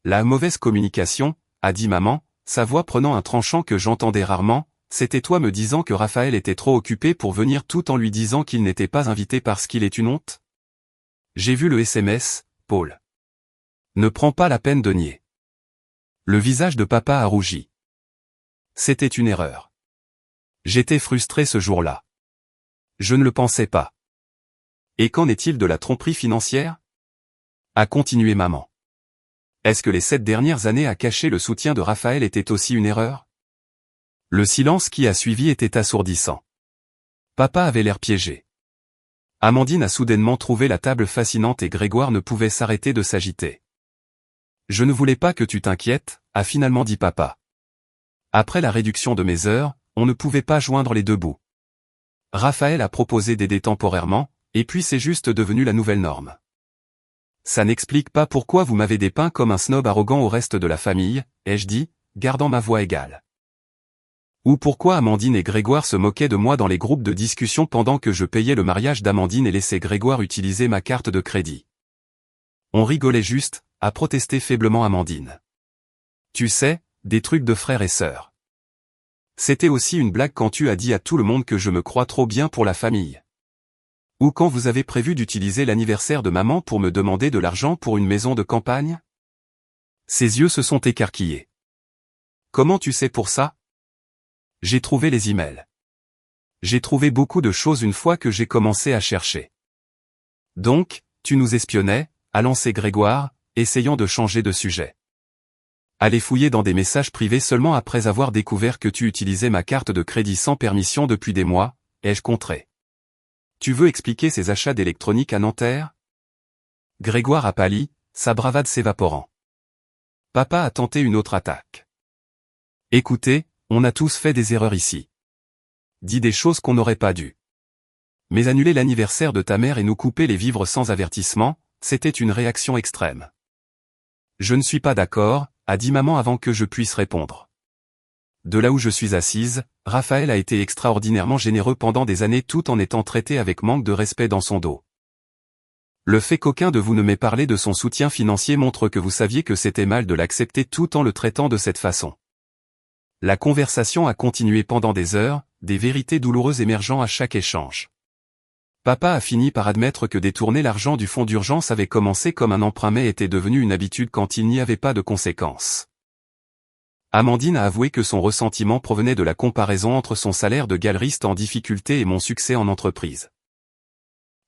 La mauvaise communication, a dit maman, sa voix prenant un tranchant que j'entendais rarement, c'était toi me disant que Raphaël était trop occupé pour venir tout en lui disant qu'il n'était pas invité parce qu'il est une honte? J'ai vu le SMS, Paul. Ne prends pas la peine de nier. Le visage de papa a rougi. C'était une erreur. J'étais frustré ce jour-là. Je ne le pensais pas. Et qu'en est-il de la tromperie financière? A continué maman. Est-ce que les 7 dernières années à cacher le soutien de Raphaël était aussi une erreur? Le silence qui a suivi était assourdissant. Papa avait l'air piégé. Amandine a soudainement trouvé la table fascinante et Grégoire ne pouvait s'arrêter de s'agiter. Je ne voulais pas que tu t'inquiètes, a finalement dit papa. Après la réduction de mes heures, on ne pouvait pas joindre les deux bouts. Raphaël a proposé d'aider temporairement, et puis c'est juste devenu la nouvelle norme. Ça n'explique pas pourquoi vous m'avez dépeint comme un snob arrogant au reste de la famille, ai-je dit, gardant ma voix égale. Ou pourquoi Amandine et Grégoire se moquaient de moi dans les groupes de discussion pendant que je payais le mariage d'Amandine et laissais Grégoire utiliser ma carte de crédit. On rigolait juste, a protesté faiblement Amandine. Tu sais, des trucs de frères et sœurs. C'était aussi une blague quand tu as dit à tout le monde que je me crois trop bien pour la famille. Ou quand vous avez prévu d'utiliser l'anniversaire de maman pour me demander de l'argent pour une maison de campagne? Ses yeux se sont écarquillés. Comment tu sais pour ça? J'ai trouvé les emails. J'ai trouvé beaucoup de choses une fois que j'ai commencé à chercher. Donc, tu nous espionnais, a lancé Grégoire, essayant de changer de sujet. Aller fouiller dans des messages privés seulement après avoir découvert que tu utilisais ma carte de crédit sans permission depuis des mois, ai-je contré. Tu veux expliquer ces achats d'électronique à Nanterre? Grégoire a pâli, sa bravade s'évaporant. Papa a tenté une autre attaque. Écoutez, on a tous fait des erreurs ici. Dit des choses qu'on n'aurait pas dû. Mais annuler l'anniversaire de ta mère et nous couper les vivres sans avertissement, c'était une réaction extrême. Je ne suis pas d'accord, a dit maman avant que je puisse répondre. De là où je suis assise, Raphaël a été extraordinairement généreux pendant des années tout en étant traité avec manque de respect dans son dos. Le fait qu'aucun de vous ne m'ait parlé de son soutien financier montre que vous saviez que c'était mal de l'accepter tout en le traitant de cette façon. La conversation a continué pendant des heures, des vérités douloureuses émergeant à chaque échange. Papa a fini par admettre que détourner l'argent du fonds d'urgence avait commencé comme un emprunt mais était devenu une habitude quand il n'y avait pas de conséquences. Amandine a avoué que son ressentiment provenait de la comparaison entre son salaire de galeriste en difficulté et mon succès en entreprise.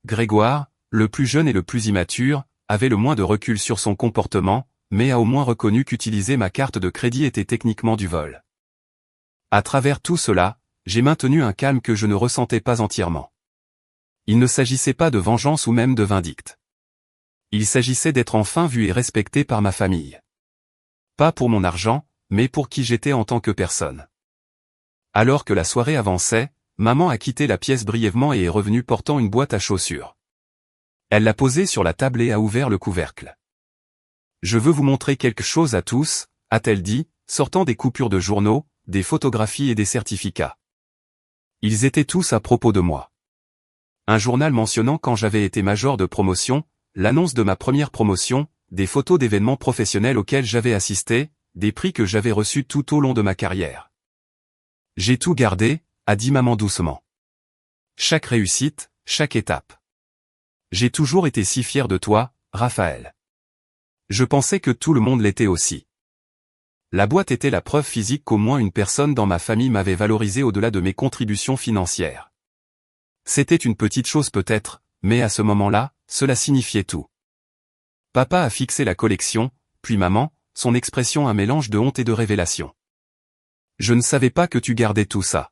Grégoire, le plus jeune et le plus immature, avait le moins de recul sur son comportement, mais a au moins reconnu qu'utiliser ma carte de crédit était techniquement du vol. À travers tout cela, j'ai maintenu un calme que je ne ressentais pas entièrement. Il ne s'agissait pas de vengeance ou même de vindicte. Il s'agissait d'être enfin vu et respecté par ma famille. Pas pour mon argent, mais pour qui j'étais en tant que personne. Alors que la soirée avançait, maman a quitté la pièce brièvement et est revenue portant une boîte à chaussures. Elle l'a posée sur la table et a ouvert le couvercle. « Je veux vous montrer quelque chose à tous », a-t-elle dit, sortant des coupures de journaux, des photographies et des certificats. Ils étaient tous à propos de moi. Un journal mentionnant quand j'avais été major de promotion, l'annonce de ma première promotion, des photos d'événements professionnels auxquels j'avais assisté, des prix que j'avais reçus tout au long de ma carrière. J'ai tout gardé, a dit maman doucement. Chaque réussite, chaque étape. J'ai toujours été si fier de toi, Raphaël. Je pensais que tout le monde l'était aussi. La boîte était la preuve physique qu'au moins une personne dans ma famille m'avait valorisé au-delà de mes contributions financières. C'était une petite chose peut-être, mais à ce moment-là, cela signifiait tout. Papa a fixé la collection, puis maman, son expression un mélange de honte et de révélation. Je ne savais pas que tu gardais tout ça.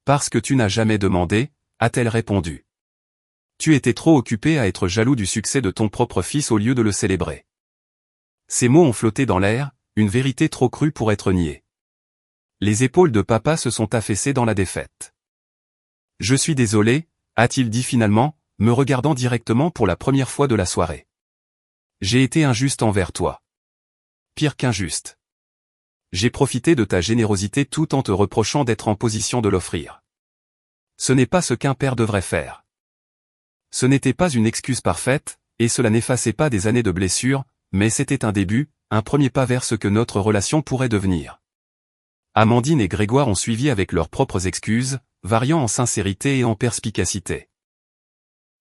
Parce que tu n'as jamais demandé, a-t-elle répondu. Tu étais trop occupé à être jaloux du succès de ton propre fils au lieu de le célébrer. Ces mots ont flotté dans l'air, une vérité trop crue pour être niée. Les épaules de papa se sont affaissées dans la défaite. Je suis désolé, a-t-il dit finalement, me regardant directement pour la première fois de la soirée. J'ai été injuste envers toi. Pire qu'injuste. J'ai profité de ta générosité tout en te reprochant d'être en position de l'offrir. Ce n'est pas ce qu'un père devrait faire. Ce n'était pas une excuse parfaite, et cela n'effaçait pas des années de blessures, mais c'était un début, un premier pas vers ce que notre relation pourrait devenir. Amandine et Grégoire ont suivi avec leurs propres excuses, variant en sincérité et en perspicacité.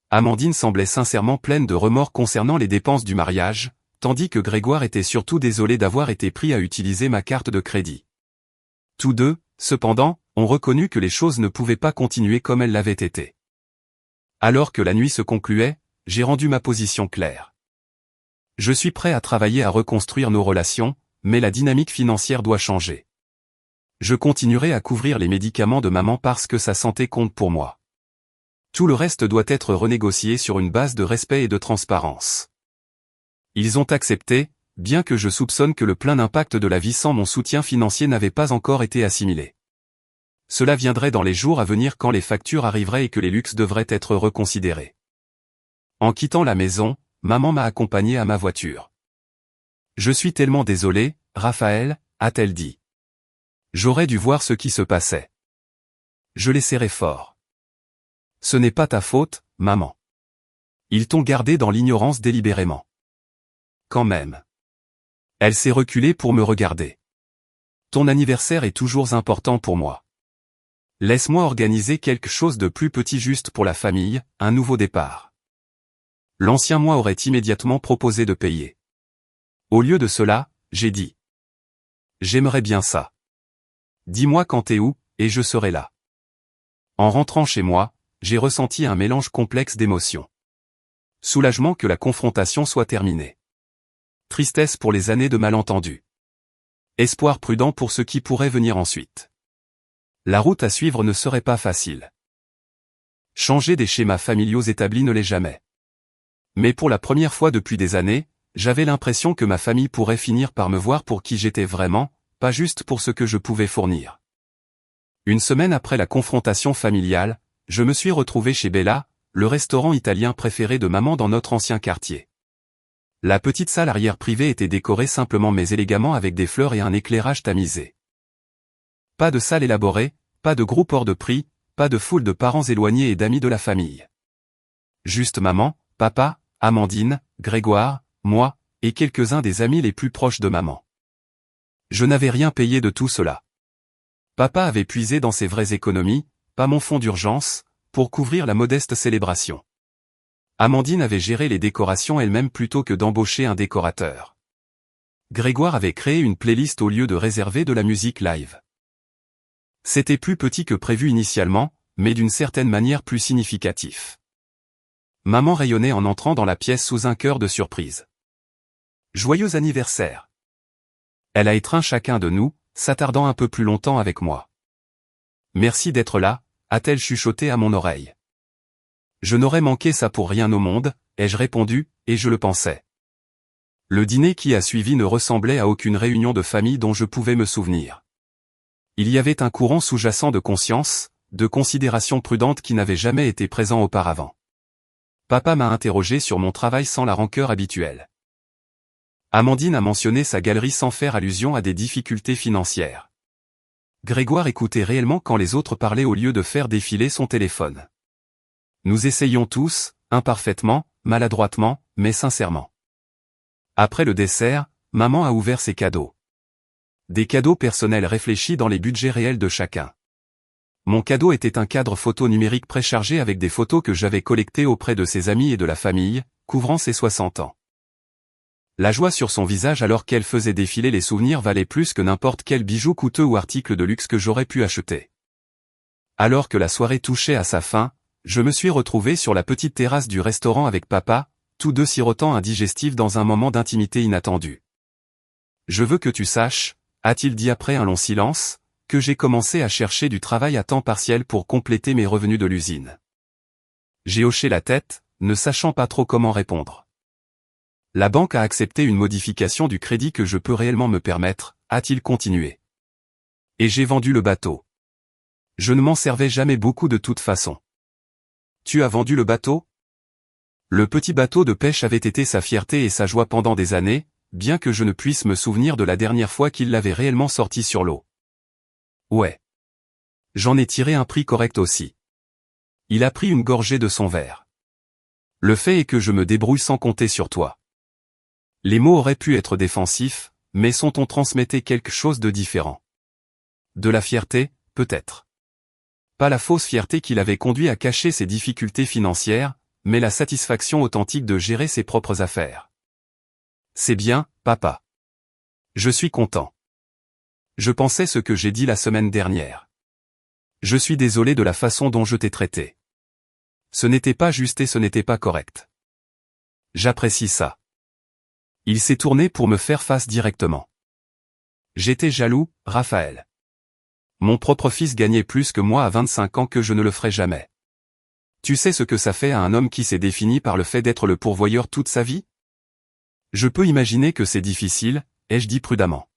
Amandine semblait sincèrement pleine de remords concernant les dépenses du mariage, tandis que Grégoire était surtout désolé d'avoir été pris à utiliser ma carte de crédit. Tous deux, cependant, ont reconnu que les choses ne pouvaient pas continuer comme elles l'avaient été. Alors que la nuit se concluait, j'ai rendu ma position claire. Je suis prêt à travailler à reconstruire nos relations, mais la dynamique financière doit changer. Je continuerai à couvrir les médicaments de maman parce que sa santé compte pour moi. Tout le reste doit être renégocié sur une base de respect et de transparence. Ils ont accepté, bien que je soupçonne que le plein impact de la vie sans mon soutien financier n'avait pas encore été assimilé. Cela viendrait dans les jours à venir quand les factures arriveraient et que les luxes devraient être reconsidérés. En quittant la maison, maman m'a accompagné à ma voiture. Je suis tellement désolé, Raphaël, a-t-elle dit. J'aurais dû voir ce qui se passait. Je l'ai serré fort. Ce n'est pas ta faute, maman. Ils t'ont gardé dans l'ignorance délibérément. Quand même. Elle s'est reculée pour me regarder. Ton anniversaire est toujours important pour moi. Laisse-moi organiser quelque chose de plus petit juste pour la famille, un nouveau départ. L'ancien moi aurait immédiatement proposé de payer. Au lieu de cela, j'ai dit. J'aimerais bien ça. Dis-moi quand t'es où, et je serai là. En rentrant chez moi, j'ai ressenti un mélange complexe d'émotions. Soulagement que la confrontation soit terminée. Tristesse pour les années de malentendus. Espoir prudent pour ce qui pourrait venir ensuite. La route à suivre ne serait pas facile. Changer des schémas familiaux établis ne l'est jamais. Mais pour la première fois depuis des années, j'avais l'impression que ma famille pourrait finir par me voir pour qui j'étais vraiment, pas juste pour ce que je pouvais fournir. Une semaine après la confrontation familiale, je me suis retrouvé chez Bella, le restaurant italien préféré de maman dans notre ancien quartier. La petite salle arrière privée était décorée simplement mais élégamment avec des fleurs et un éclairage tamisé. Pas de salle élaborée, pas de groupe hors de prix, pas de foule de parents éloignés et d'amis de la famille. Juste maman, papa, Amandine, Grégoire, moi, et quelques-uns des amis les plus proches de maman. Je n'avais rien payé de tout cela. Papa avait puisé dans ses vraies économies, pas mon fonds d'urgence, pour couvrir la modeste célébration. Amandine avait géré les décorations elle-même plutôt que d'embaucher un décorateur. Grégoire avait créé une playlist au lieu de réserver de la musique live. C'était plus petit que prévu initialement, mais d'une certaine manière plus significatif. Maman rayonnait en entrant dans la pièce sous un cœur de surprise. Joyeux anniversaire! Elle a étreint chacun de nous, s'attardant un peu plus longtemps avec moi. Merci d'être là, a-t-elle chuchoté à mon oreille. Je n'aurais manqué ça pour rien au monde, ai-je répondu, et je le pensais. Le dîner qui a suivi ne ressemblait à aucune réunion de famille dont je pouvais me souvenir. Il y avait un courant sous-jacent de conscience, de considération prudente qui n'avait jamais été présent auparavant. Papa m'a interrogé sur mon travail sans la rancœur habituelle. Amandine a mentionné sa galerie sans faire allusion à des difficultés financières. Grégoire écoutait réellement quand les autres parlaient au lieu de faire défiler son téléphone. Nous essayons tous, imparfaitement, maladroitement, mais sincèrement. Après le dessert, maman a ouvert ses cadeaux. Des cadeaux personnels réfléchis dans les budgets réels de chacun. Mon cadeau était un cadre photo numérique préchargé avec des photos que j'avais collectées auprès de ses amis et de la famille, couvrant ses 60 ans. La joie sur son visage alors qu'elle faisait défiler les souvenirs valait plus que n'importe quel bijou coûteux ou article de luxe que j'aurais pu acheter. Alors que la soirée touchait à sa fin, je me suis retrouvé sur la petite terrasse du restaurant avec papa, tous deux sirotant un digestif dans un moment d'intimité inattendu. Je veux que tu saches, a-t-il dit après un long silence, que j'ai commencé à chercher du travail à temps partiel pour compléter mes revenus de l'usine. J'ai hoché la tête, ne sachant pas trop comment répondre. La banque a accepté une modification du crédit que je peux réellement me permettre, a-t-il continué. Et j'ai vendu le bateau. Je ne m'en servais jamais beaucoup de toute façon. Tu as vendu le bateau? Le petit bateau de pêche avait été sa fierté et sa joie pendant des années, bien que je ne puisse me souvenir de la dernière fois qu'il l'avait réellement sorti sur l'eau. Ouais. J'en ai tiré un prix correct aussi. Il a pris une gorgée de son verre. Le fait est que je me débrouille sans compter sur toi. Les mots auraient pu être défensifs, mais son ton transmettait quelque chose de différent. De la fierté, peut-être. Pas la fausse fierté qui l'avait conduit à cacher ses difficultés financières, mais la satisfaction authentique de gérer ses propres affaires. C'est bien, papa. Je suis content. Je pensais ce que j'ai dit la semaine dernière. Je suis désolé de la façon dont je t'ai traité. Ce n'était pas juste et ce n'était pas correct. J'apprécie ça. Il s'est tourné pour me faire face directement. J'étais jaloux, Raphaël. Mon propre fils gagnait plus que moi à 25 ans que je ne le ferai jamais. Tu sais ce que ça fait à un homme qui s'est défini par le fait d'être le pourvoyeur toute sa vie? Je peux imaginer que c'est difficile, ai-je dit prudemment.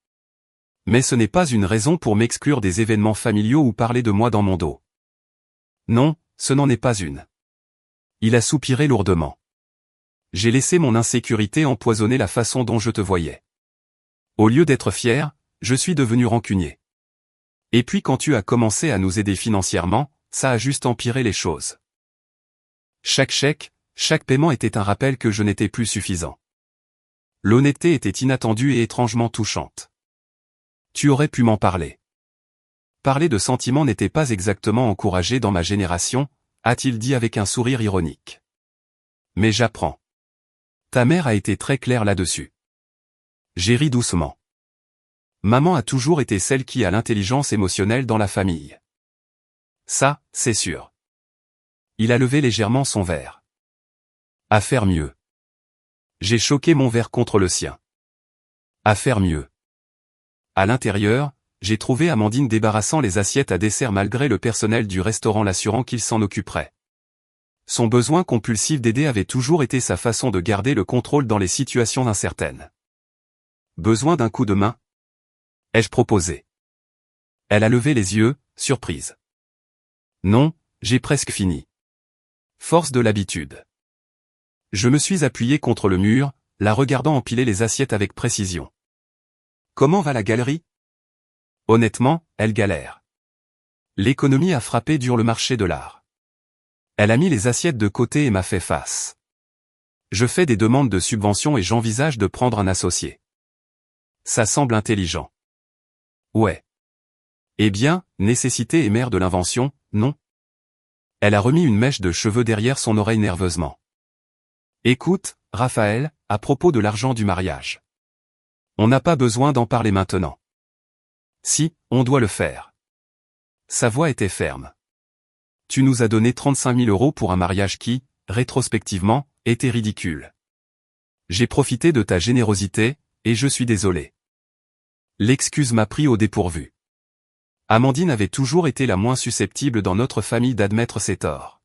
Mais ce n'est pas une raison pour m'exclure des événements familiaux ou parler de moi dans mon dos. Non, ce n'en est pas une. Il a soupiré lourdement. J'ai laissé mon insécurité empoisonner la façon dont je te voyais. Au lieu d'être fier, je suis devenu rancunier. Et puis quand tu as commencé à nous aider financièrement, ça a juste empiré les choses. Chaque chèque, chaque paiement était un rappel que je n'étais plus suffisant. L'honnêteté était inattendue et étrangement touchante. Tu aurais pu m'en parler. Parler de sentiments n'était pas exactement encouragé dans ma génération, a-t-il dit avec un sourire ironique. Mais j'apprends. Ta mère a été très claire là-dessus. J'ai ri doucement. Maman a toujours été celle qui a l'intelligence émotionnelle dans la famille. Ça, c'est sûr. Il a levé légèrement son verre. À faire mieux. J'ai choqué mon verre contre le sien. À faire mieux. À l'intérieur, j'ai trouvé Amandine débarrassant les assiettes à dessert malgré le personnel du restaurant l'assurant qu'il s'en occuperait. Son besoin compulsif d'aider avait toujours été sa façon de garder le contrôle dans les situations incertaines. Besoin d'un coup de main? Ai-je proposé. Elle a levé les yeux, surprise. Non, j'ai presque fini. Force de l'habitude. Je me suis appuyé contre le mur, la regardant empiler les assiettes avec précision. Comment va la galerie? Honnêtement, elle galère. L'économie a frappé dur le marché de l'art. Elle a mis les assiettes de côté et m'a fait face. Je fais des demandes de subventions et j'envisage de prendre un associé. Ça semble intelligent. Ouais. Eh bien, nécessité est mère de l'invention, non? Elle a remis une mèche de cheveux derrière son oreille nerveusement. Écoute, Raphaël, à propos de l'argent du mariage. On n'a pas besoin d'en parler maintenant. Si, on doit le faire. Sa voix était ferme. Tu nous as donné 35 000 € pour un mariage qui, rétrospectivement, était ridicule. J'ai profité de ta générosité, et je suis désolé. L'excuse m'a pris au dépourvu. Amandine avait toujours été la moins susceptible dans notre famille d'admettre ses torts.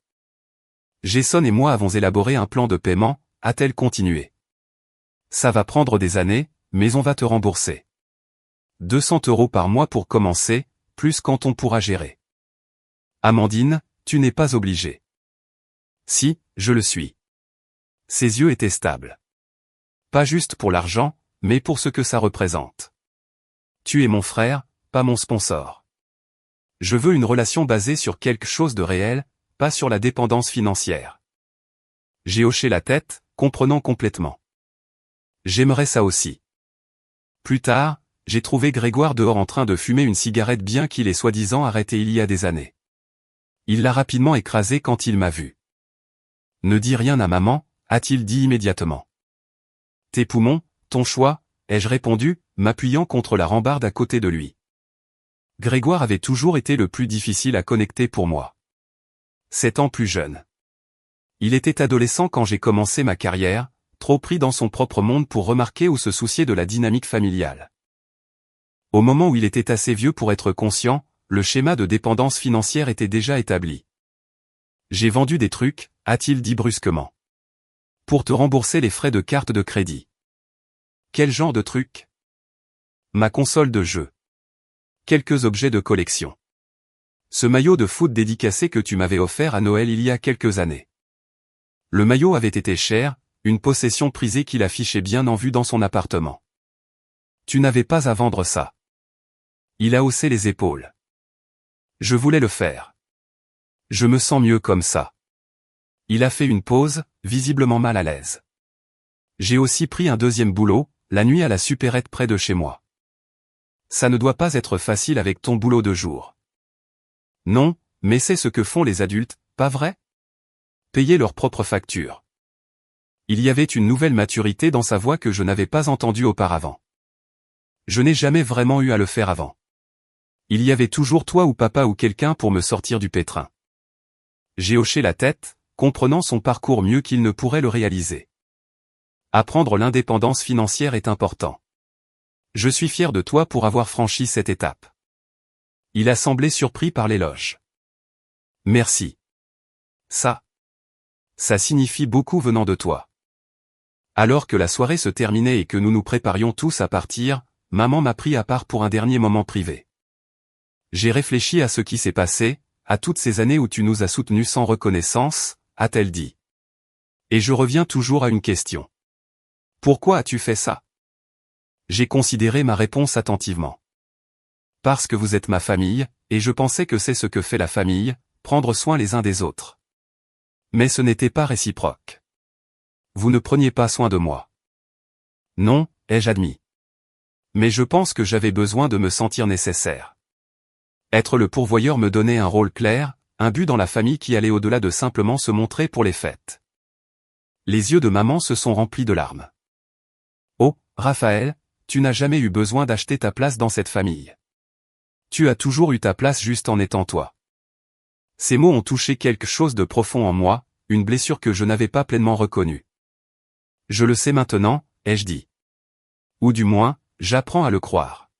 Jason et moi avons élaboré un plan de paiement, a-t-elle continué. Ça va prendre des années, mais on va te rembourser. 200 € par mois pour commencer, plus quand on pourra gérer. Amandine, tu n'es pas obligée. Si, je le suis. Ses yeux étaient stables. Pas juste pour l'argent, mais pour ce que ça représente. Tu es mon frère, pas mon sponsor. Je veux une relation basée sur quelque chose de réel, pas sur la dépendance financière. J'ai hoché la tête, comprenant complètement. J'aimerais ça aussi. Plus tard, j'ai trouvé Grégoire dehors en train de fumer une cigarette bien qu'il ait soi-disant arrêté il y a des années. Il l'a rapidement écrasée quand il m'a vu. Ne dis rien à maman, a-t-il dit immédiatement. Tes poumons, ton choix, ai-je répondu, m'appuyant contre la rambarde à côté de lui. Grégoire avait toujours été le plus difficile à connecter pour moi. 7 ans plus jeune. Il était adolescent quand j'ai commencé ma carrière, trop pris dans son propre monde pour remarquer ou se soucier de la dynamique familiale. Au moment où il était assez vieux pour être conscient, le schéma de dépendance financière était déjà établi. J'ai vendu des trucs, a-t-il dit brusquement. Pour te rembourser les frais de carte de crédit. Quel genre de trucs? Ma console de jeu. Quelques objets de collection. Ce maillot de foot dédicacé que tu m'avais offert à Noël il y a quelques années. Le maillot avait été cher, une possession prisée qu'il affichait bien en vue dans son appartement. Tu n'avais pas à vendre ça. Il a haussé les épaules. Je voulais le faire. Je me sens mieux comme ça. Il a fait une pause, visiblement mal à l'aise. J'ai aussi pris un deuxième boulot, la nuit à la supérette près de chez moi. Ça ne doit pas être facile avec ton boulot de jour. Non, mais c'est ce que font les adultes, pas vrai? Payer leurs propres factures. Il y avait une nouvelle maturité dans sa voix que je n'avais pas entendue auparavant. Je n'ai jamais vraiment eu à le faire avant. Il y avait toujours toi ou papa ou quelqu'un pour me sortir du pétrin. J'ai hoché la tête, comprenant son parcours mieux qu'il ne pourrait le réaliser. Apprendre l'indépendance financière est important. Je suis fier de toi pour avoir franchi cette étape. Il a semblé surpris par l'éloge. Merci. Ça signifie beaucoup venant de toi. Alors que la soirée se terminait et que nous nous préparions tous à partir, maman m'a pris à part pour un dernier moment privé. J'ai réfléchi à ce qui s'est passé, à toutes ces années où tu nous as soutenus sans reconnaissance, a-t-elle dit. Et je reviens toujours à une question. Pourquoi as-tu fait ça? J'ai considéré ma réponse attentivement. Parce que vous êtes ma famille, et je pensais que c'est ce que fait la famille, prendre soin les uns des autres. Mais ce n'était pas réciproque. Vous ne preniez pas soin de moi. Non, ai-je admis. Mais je pense que j'avais besoin de me sentir nécessaire. Être le pourvoyeur me donnait un rôle clair, un but dans la famille qui allait au-delà de simplement se montrer pour les fêtes. Les yeux de maman se sont remplis de larmes. Oh, Raphaël, tu n'as jamais eu besoin d'acheter ta place dans cette famille. Tu as toujours eu ta place juste en étant toi. Ces mots ont touché quelque chose de profond en moi, une blessure que je n'avais pas pleinement reconnue. Je le sais maintenant, ai-je dit. Ou du moins, j'apprends à le croire.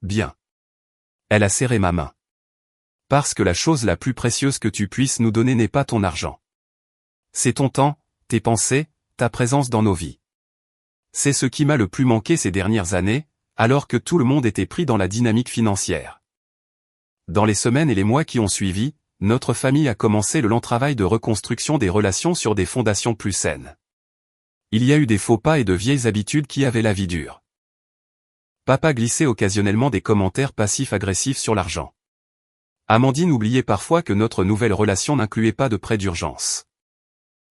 Bien. Elle a serré ma main. Parce que la chose la plus précieuse que tu puisses nous donner n'est pas ton argent. C'est ton temps, tes pensées, ta présence dans nos vies. C'est ce qui m'a le plus manqué ces dernières années, alors que tout le monde était pris dans la dynamique financière. Dans les semaines et les mois qui ont suivi, notre famille a commencé le lent travail de reconstruction des relations sur des fondations plus saines. Il y a eu des faux pas et de vieilles habitudes qui avaient la vie dure. Papa glissait occasionnellement des commentaires passifs-agressifs sur l'argent. Amandine oubliait parfois que notre nouvelle relation n'incluait pas de prêt d'urgence.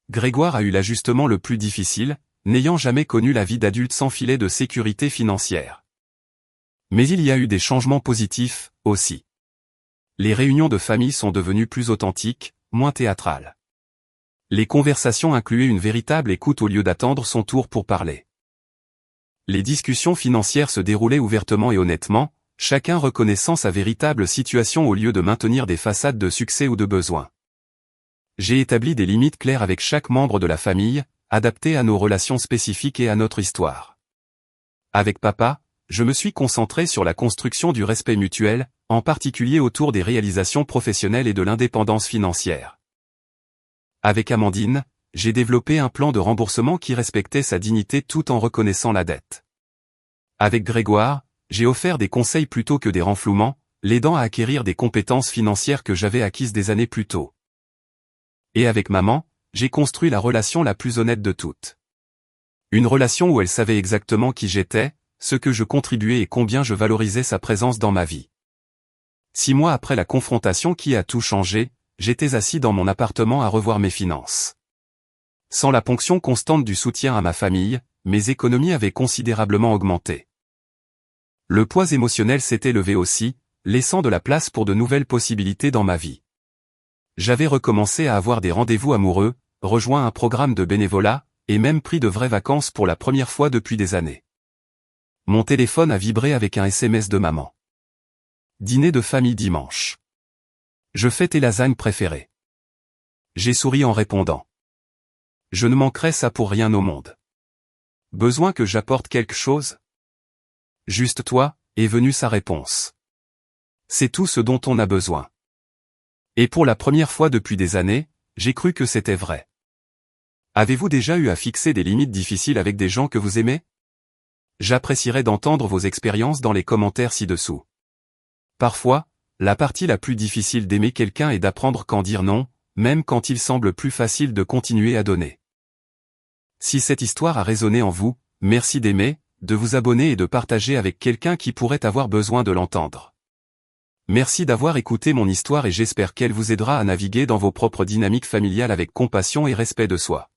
Grégoire a eu l'ajustement le plus difficile, n'ayant jamais connu la vie d'adulte sans filet de sécurité financière. Mais il y a eu des changements positifs, aussi. Les réunions de famille sont devenues plus authentiques, moins théâtrales. Les conversations incluaient une véritable écoute au lieu d'attendre son tour pour parler. Les discussions financières se déroulaient ouvertement et honnêtement, chacun reconnaissant sa véritable situation au lieu de maintenir des façades de succès ou de besoin. J'ai établi des limites claires avec chaque membre de la famille, adaptées à nos relations spécifiques et à notre histoire. Avec papa, je me suis concentré sur la construction du respect mutuel, en particulier autour des réalisations professionnelles et de l'indépendance financière. Avec Amandine, j'ai développé un plan de remboursement qui respectait sa dignité tout en reconnaissant la dette. Avec Grégoire, j'ai offert des conseils plutôt que des renflouements, l'aidant à acquérir des compétences financières que j'avais acquises des années plus tôt. Et avec maman, j'ai construit la relation la plus honnête de toutes. Une relation où elle savait exactement qui j'étais, ce que je contribuais et combien je valorisais sa présence dans ma vie. 6 mois après la confrontation qui a tout changé, j'étais assis dans mon appartement à revoir mes finances. Sans la ponction constante du soutien à ma famille, mes économies avaient considérablement augmenté. Le poids émotionnel s'était levé aussi, laissant de la place pour de nouvelles possibilités dans ma vie. J'avais recommencé à avoir des rendez-vous amoureux, rejoint un programme de bénévolat, et même pris de vraies vacances pour la première fois depuis des années. Mon téléphone a vibré avec un SMS de maman. Dîner de famille dimanche. Je fais tes lasagnes préférées. J'ai souri en répondant. Je ne manquerai ça pour rien au monde. Besoin que j'apporte quelque chose? Juste toi, est venue sa réponse. C'est tout ce dont on a besoin. Et pour la première fois depuis des années, j'ai cru que c'était vrai. Avez-vous déjà eu à fixer des limites difficiles avec des gens que vous aimez? J'apprécierais d'entendre vos expériences dans les commentaires ci-dessous. Parfois, la partie la plus difficile d'aimer quelqu'un est d'apprendre quand dire non, même quand il semble plus facile de continuer à donner. Si cette histoire a résonné en vous, merci d'aimer, de vous abonner et de partager avec quelqu'un qui pourrait avoir besoin de l'entendre. Merci d'avoir écouté mon histoire et j'espère qu'elle vous aidera à naviguer dans vos propres dynamiques familiales avec compassion et respect de soi.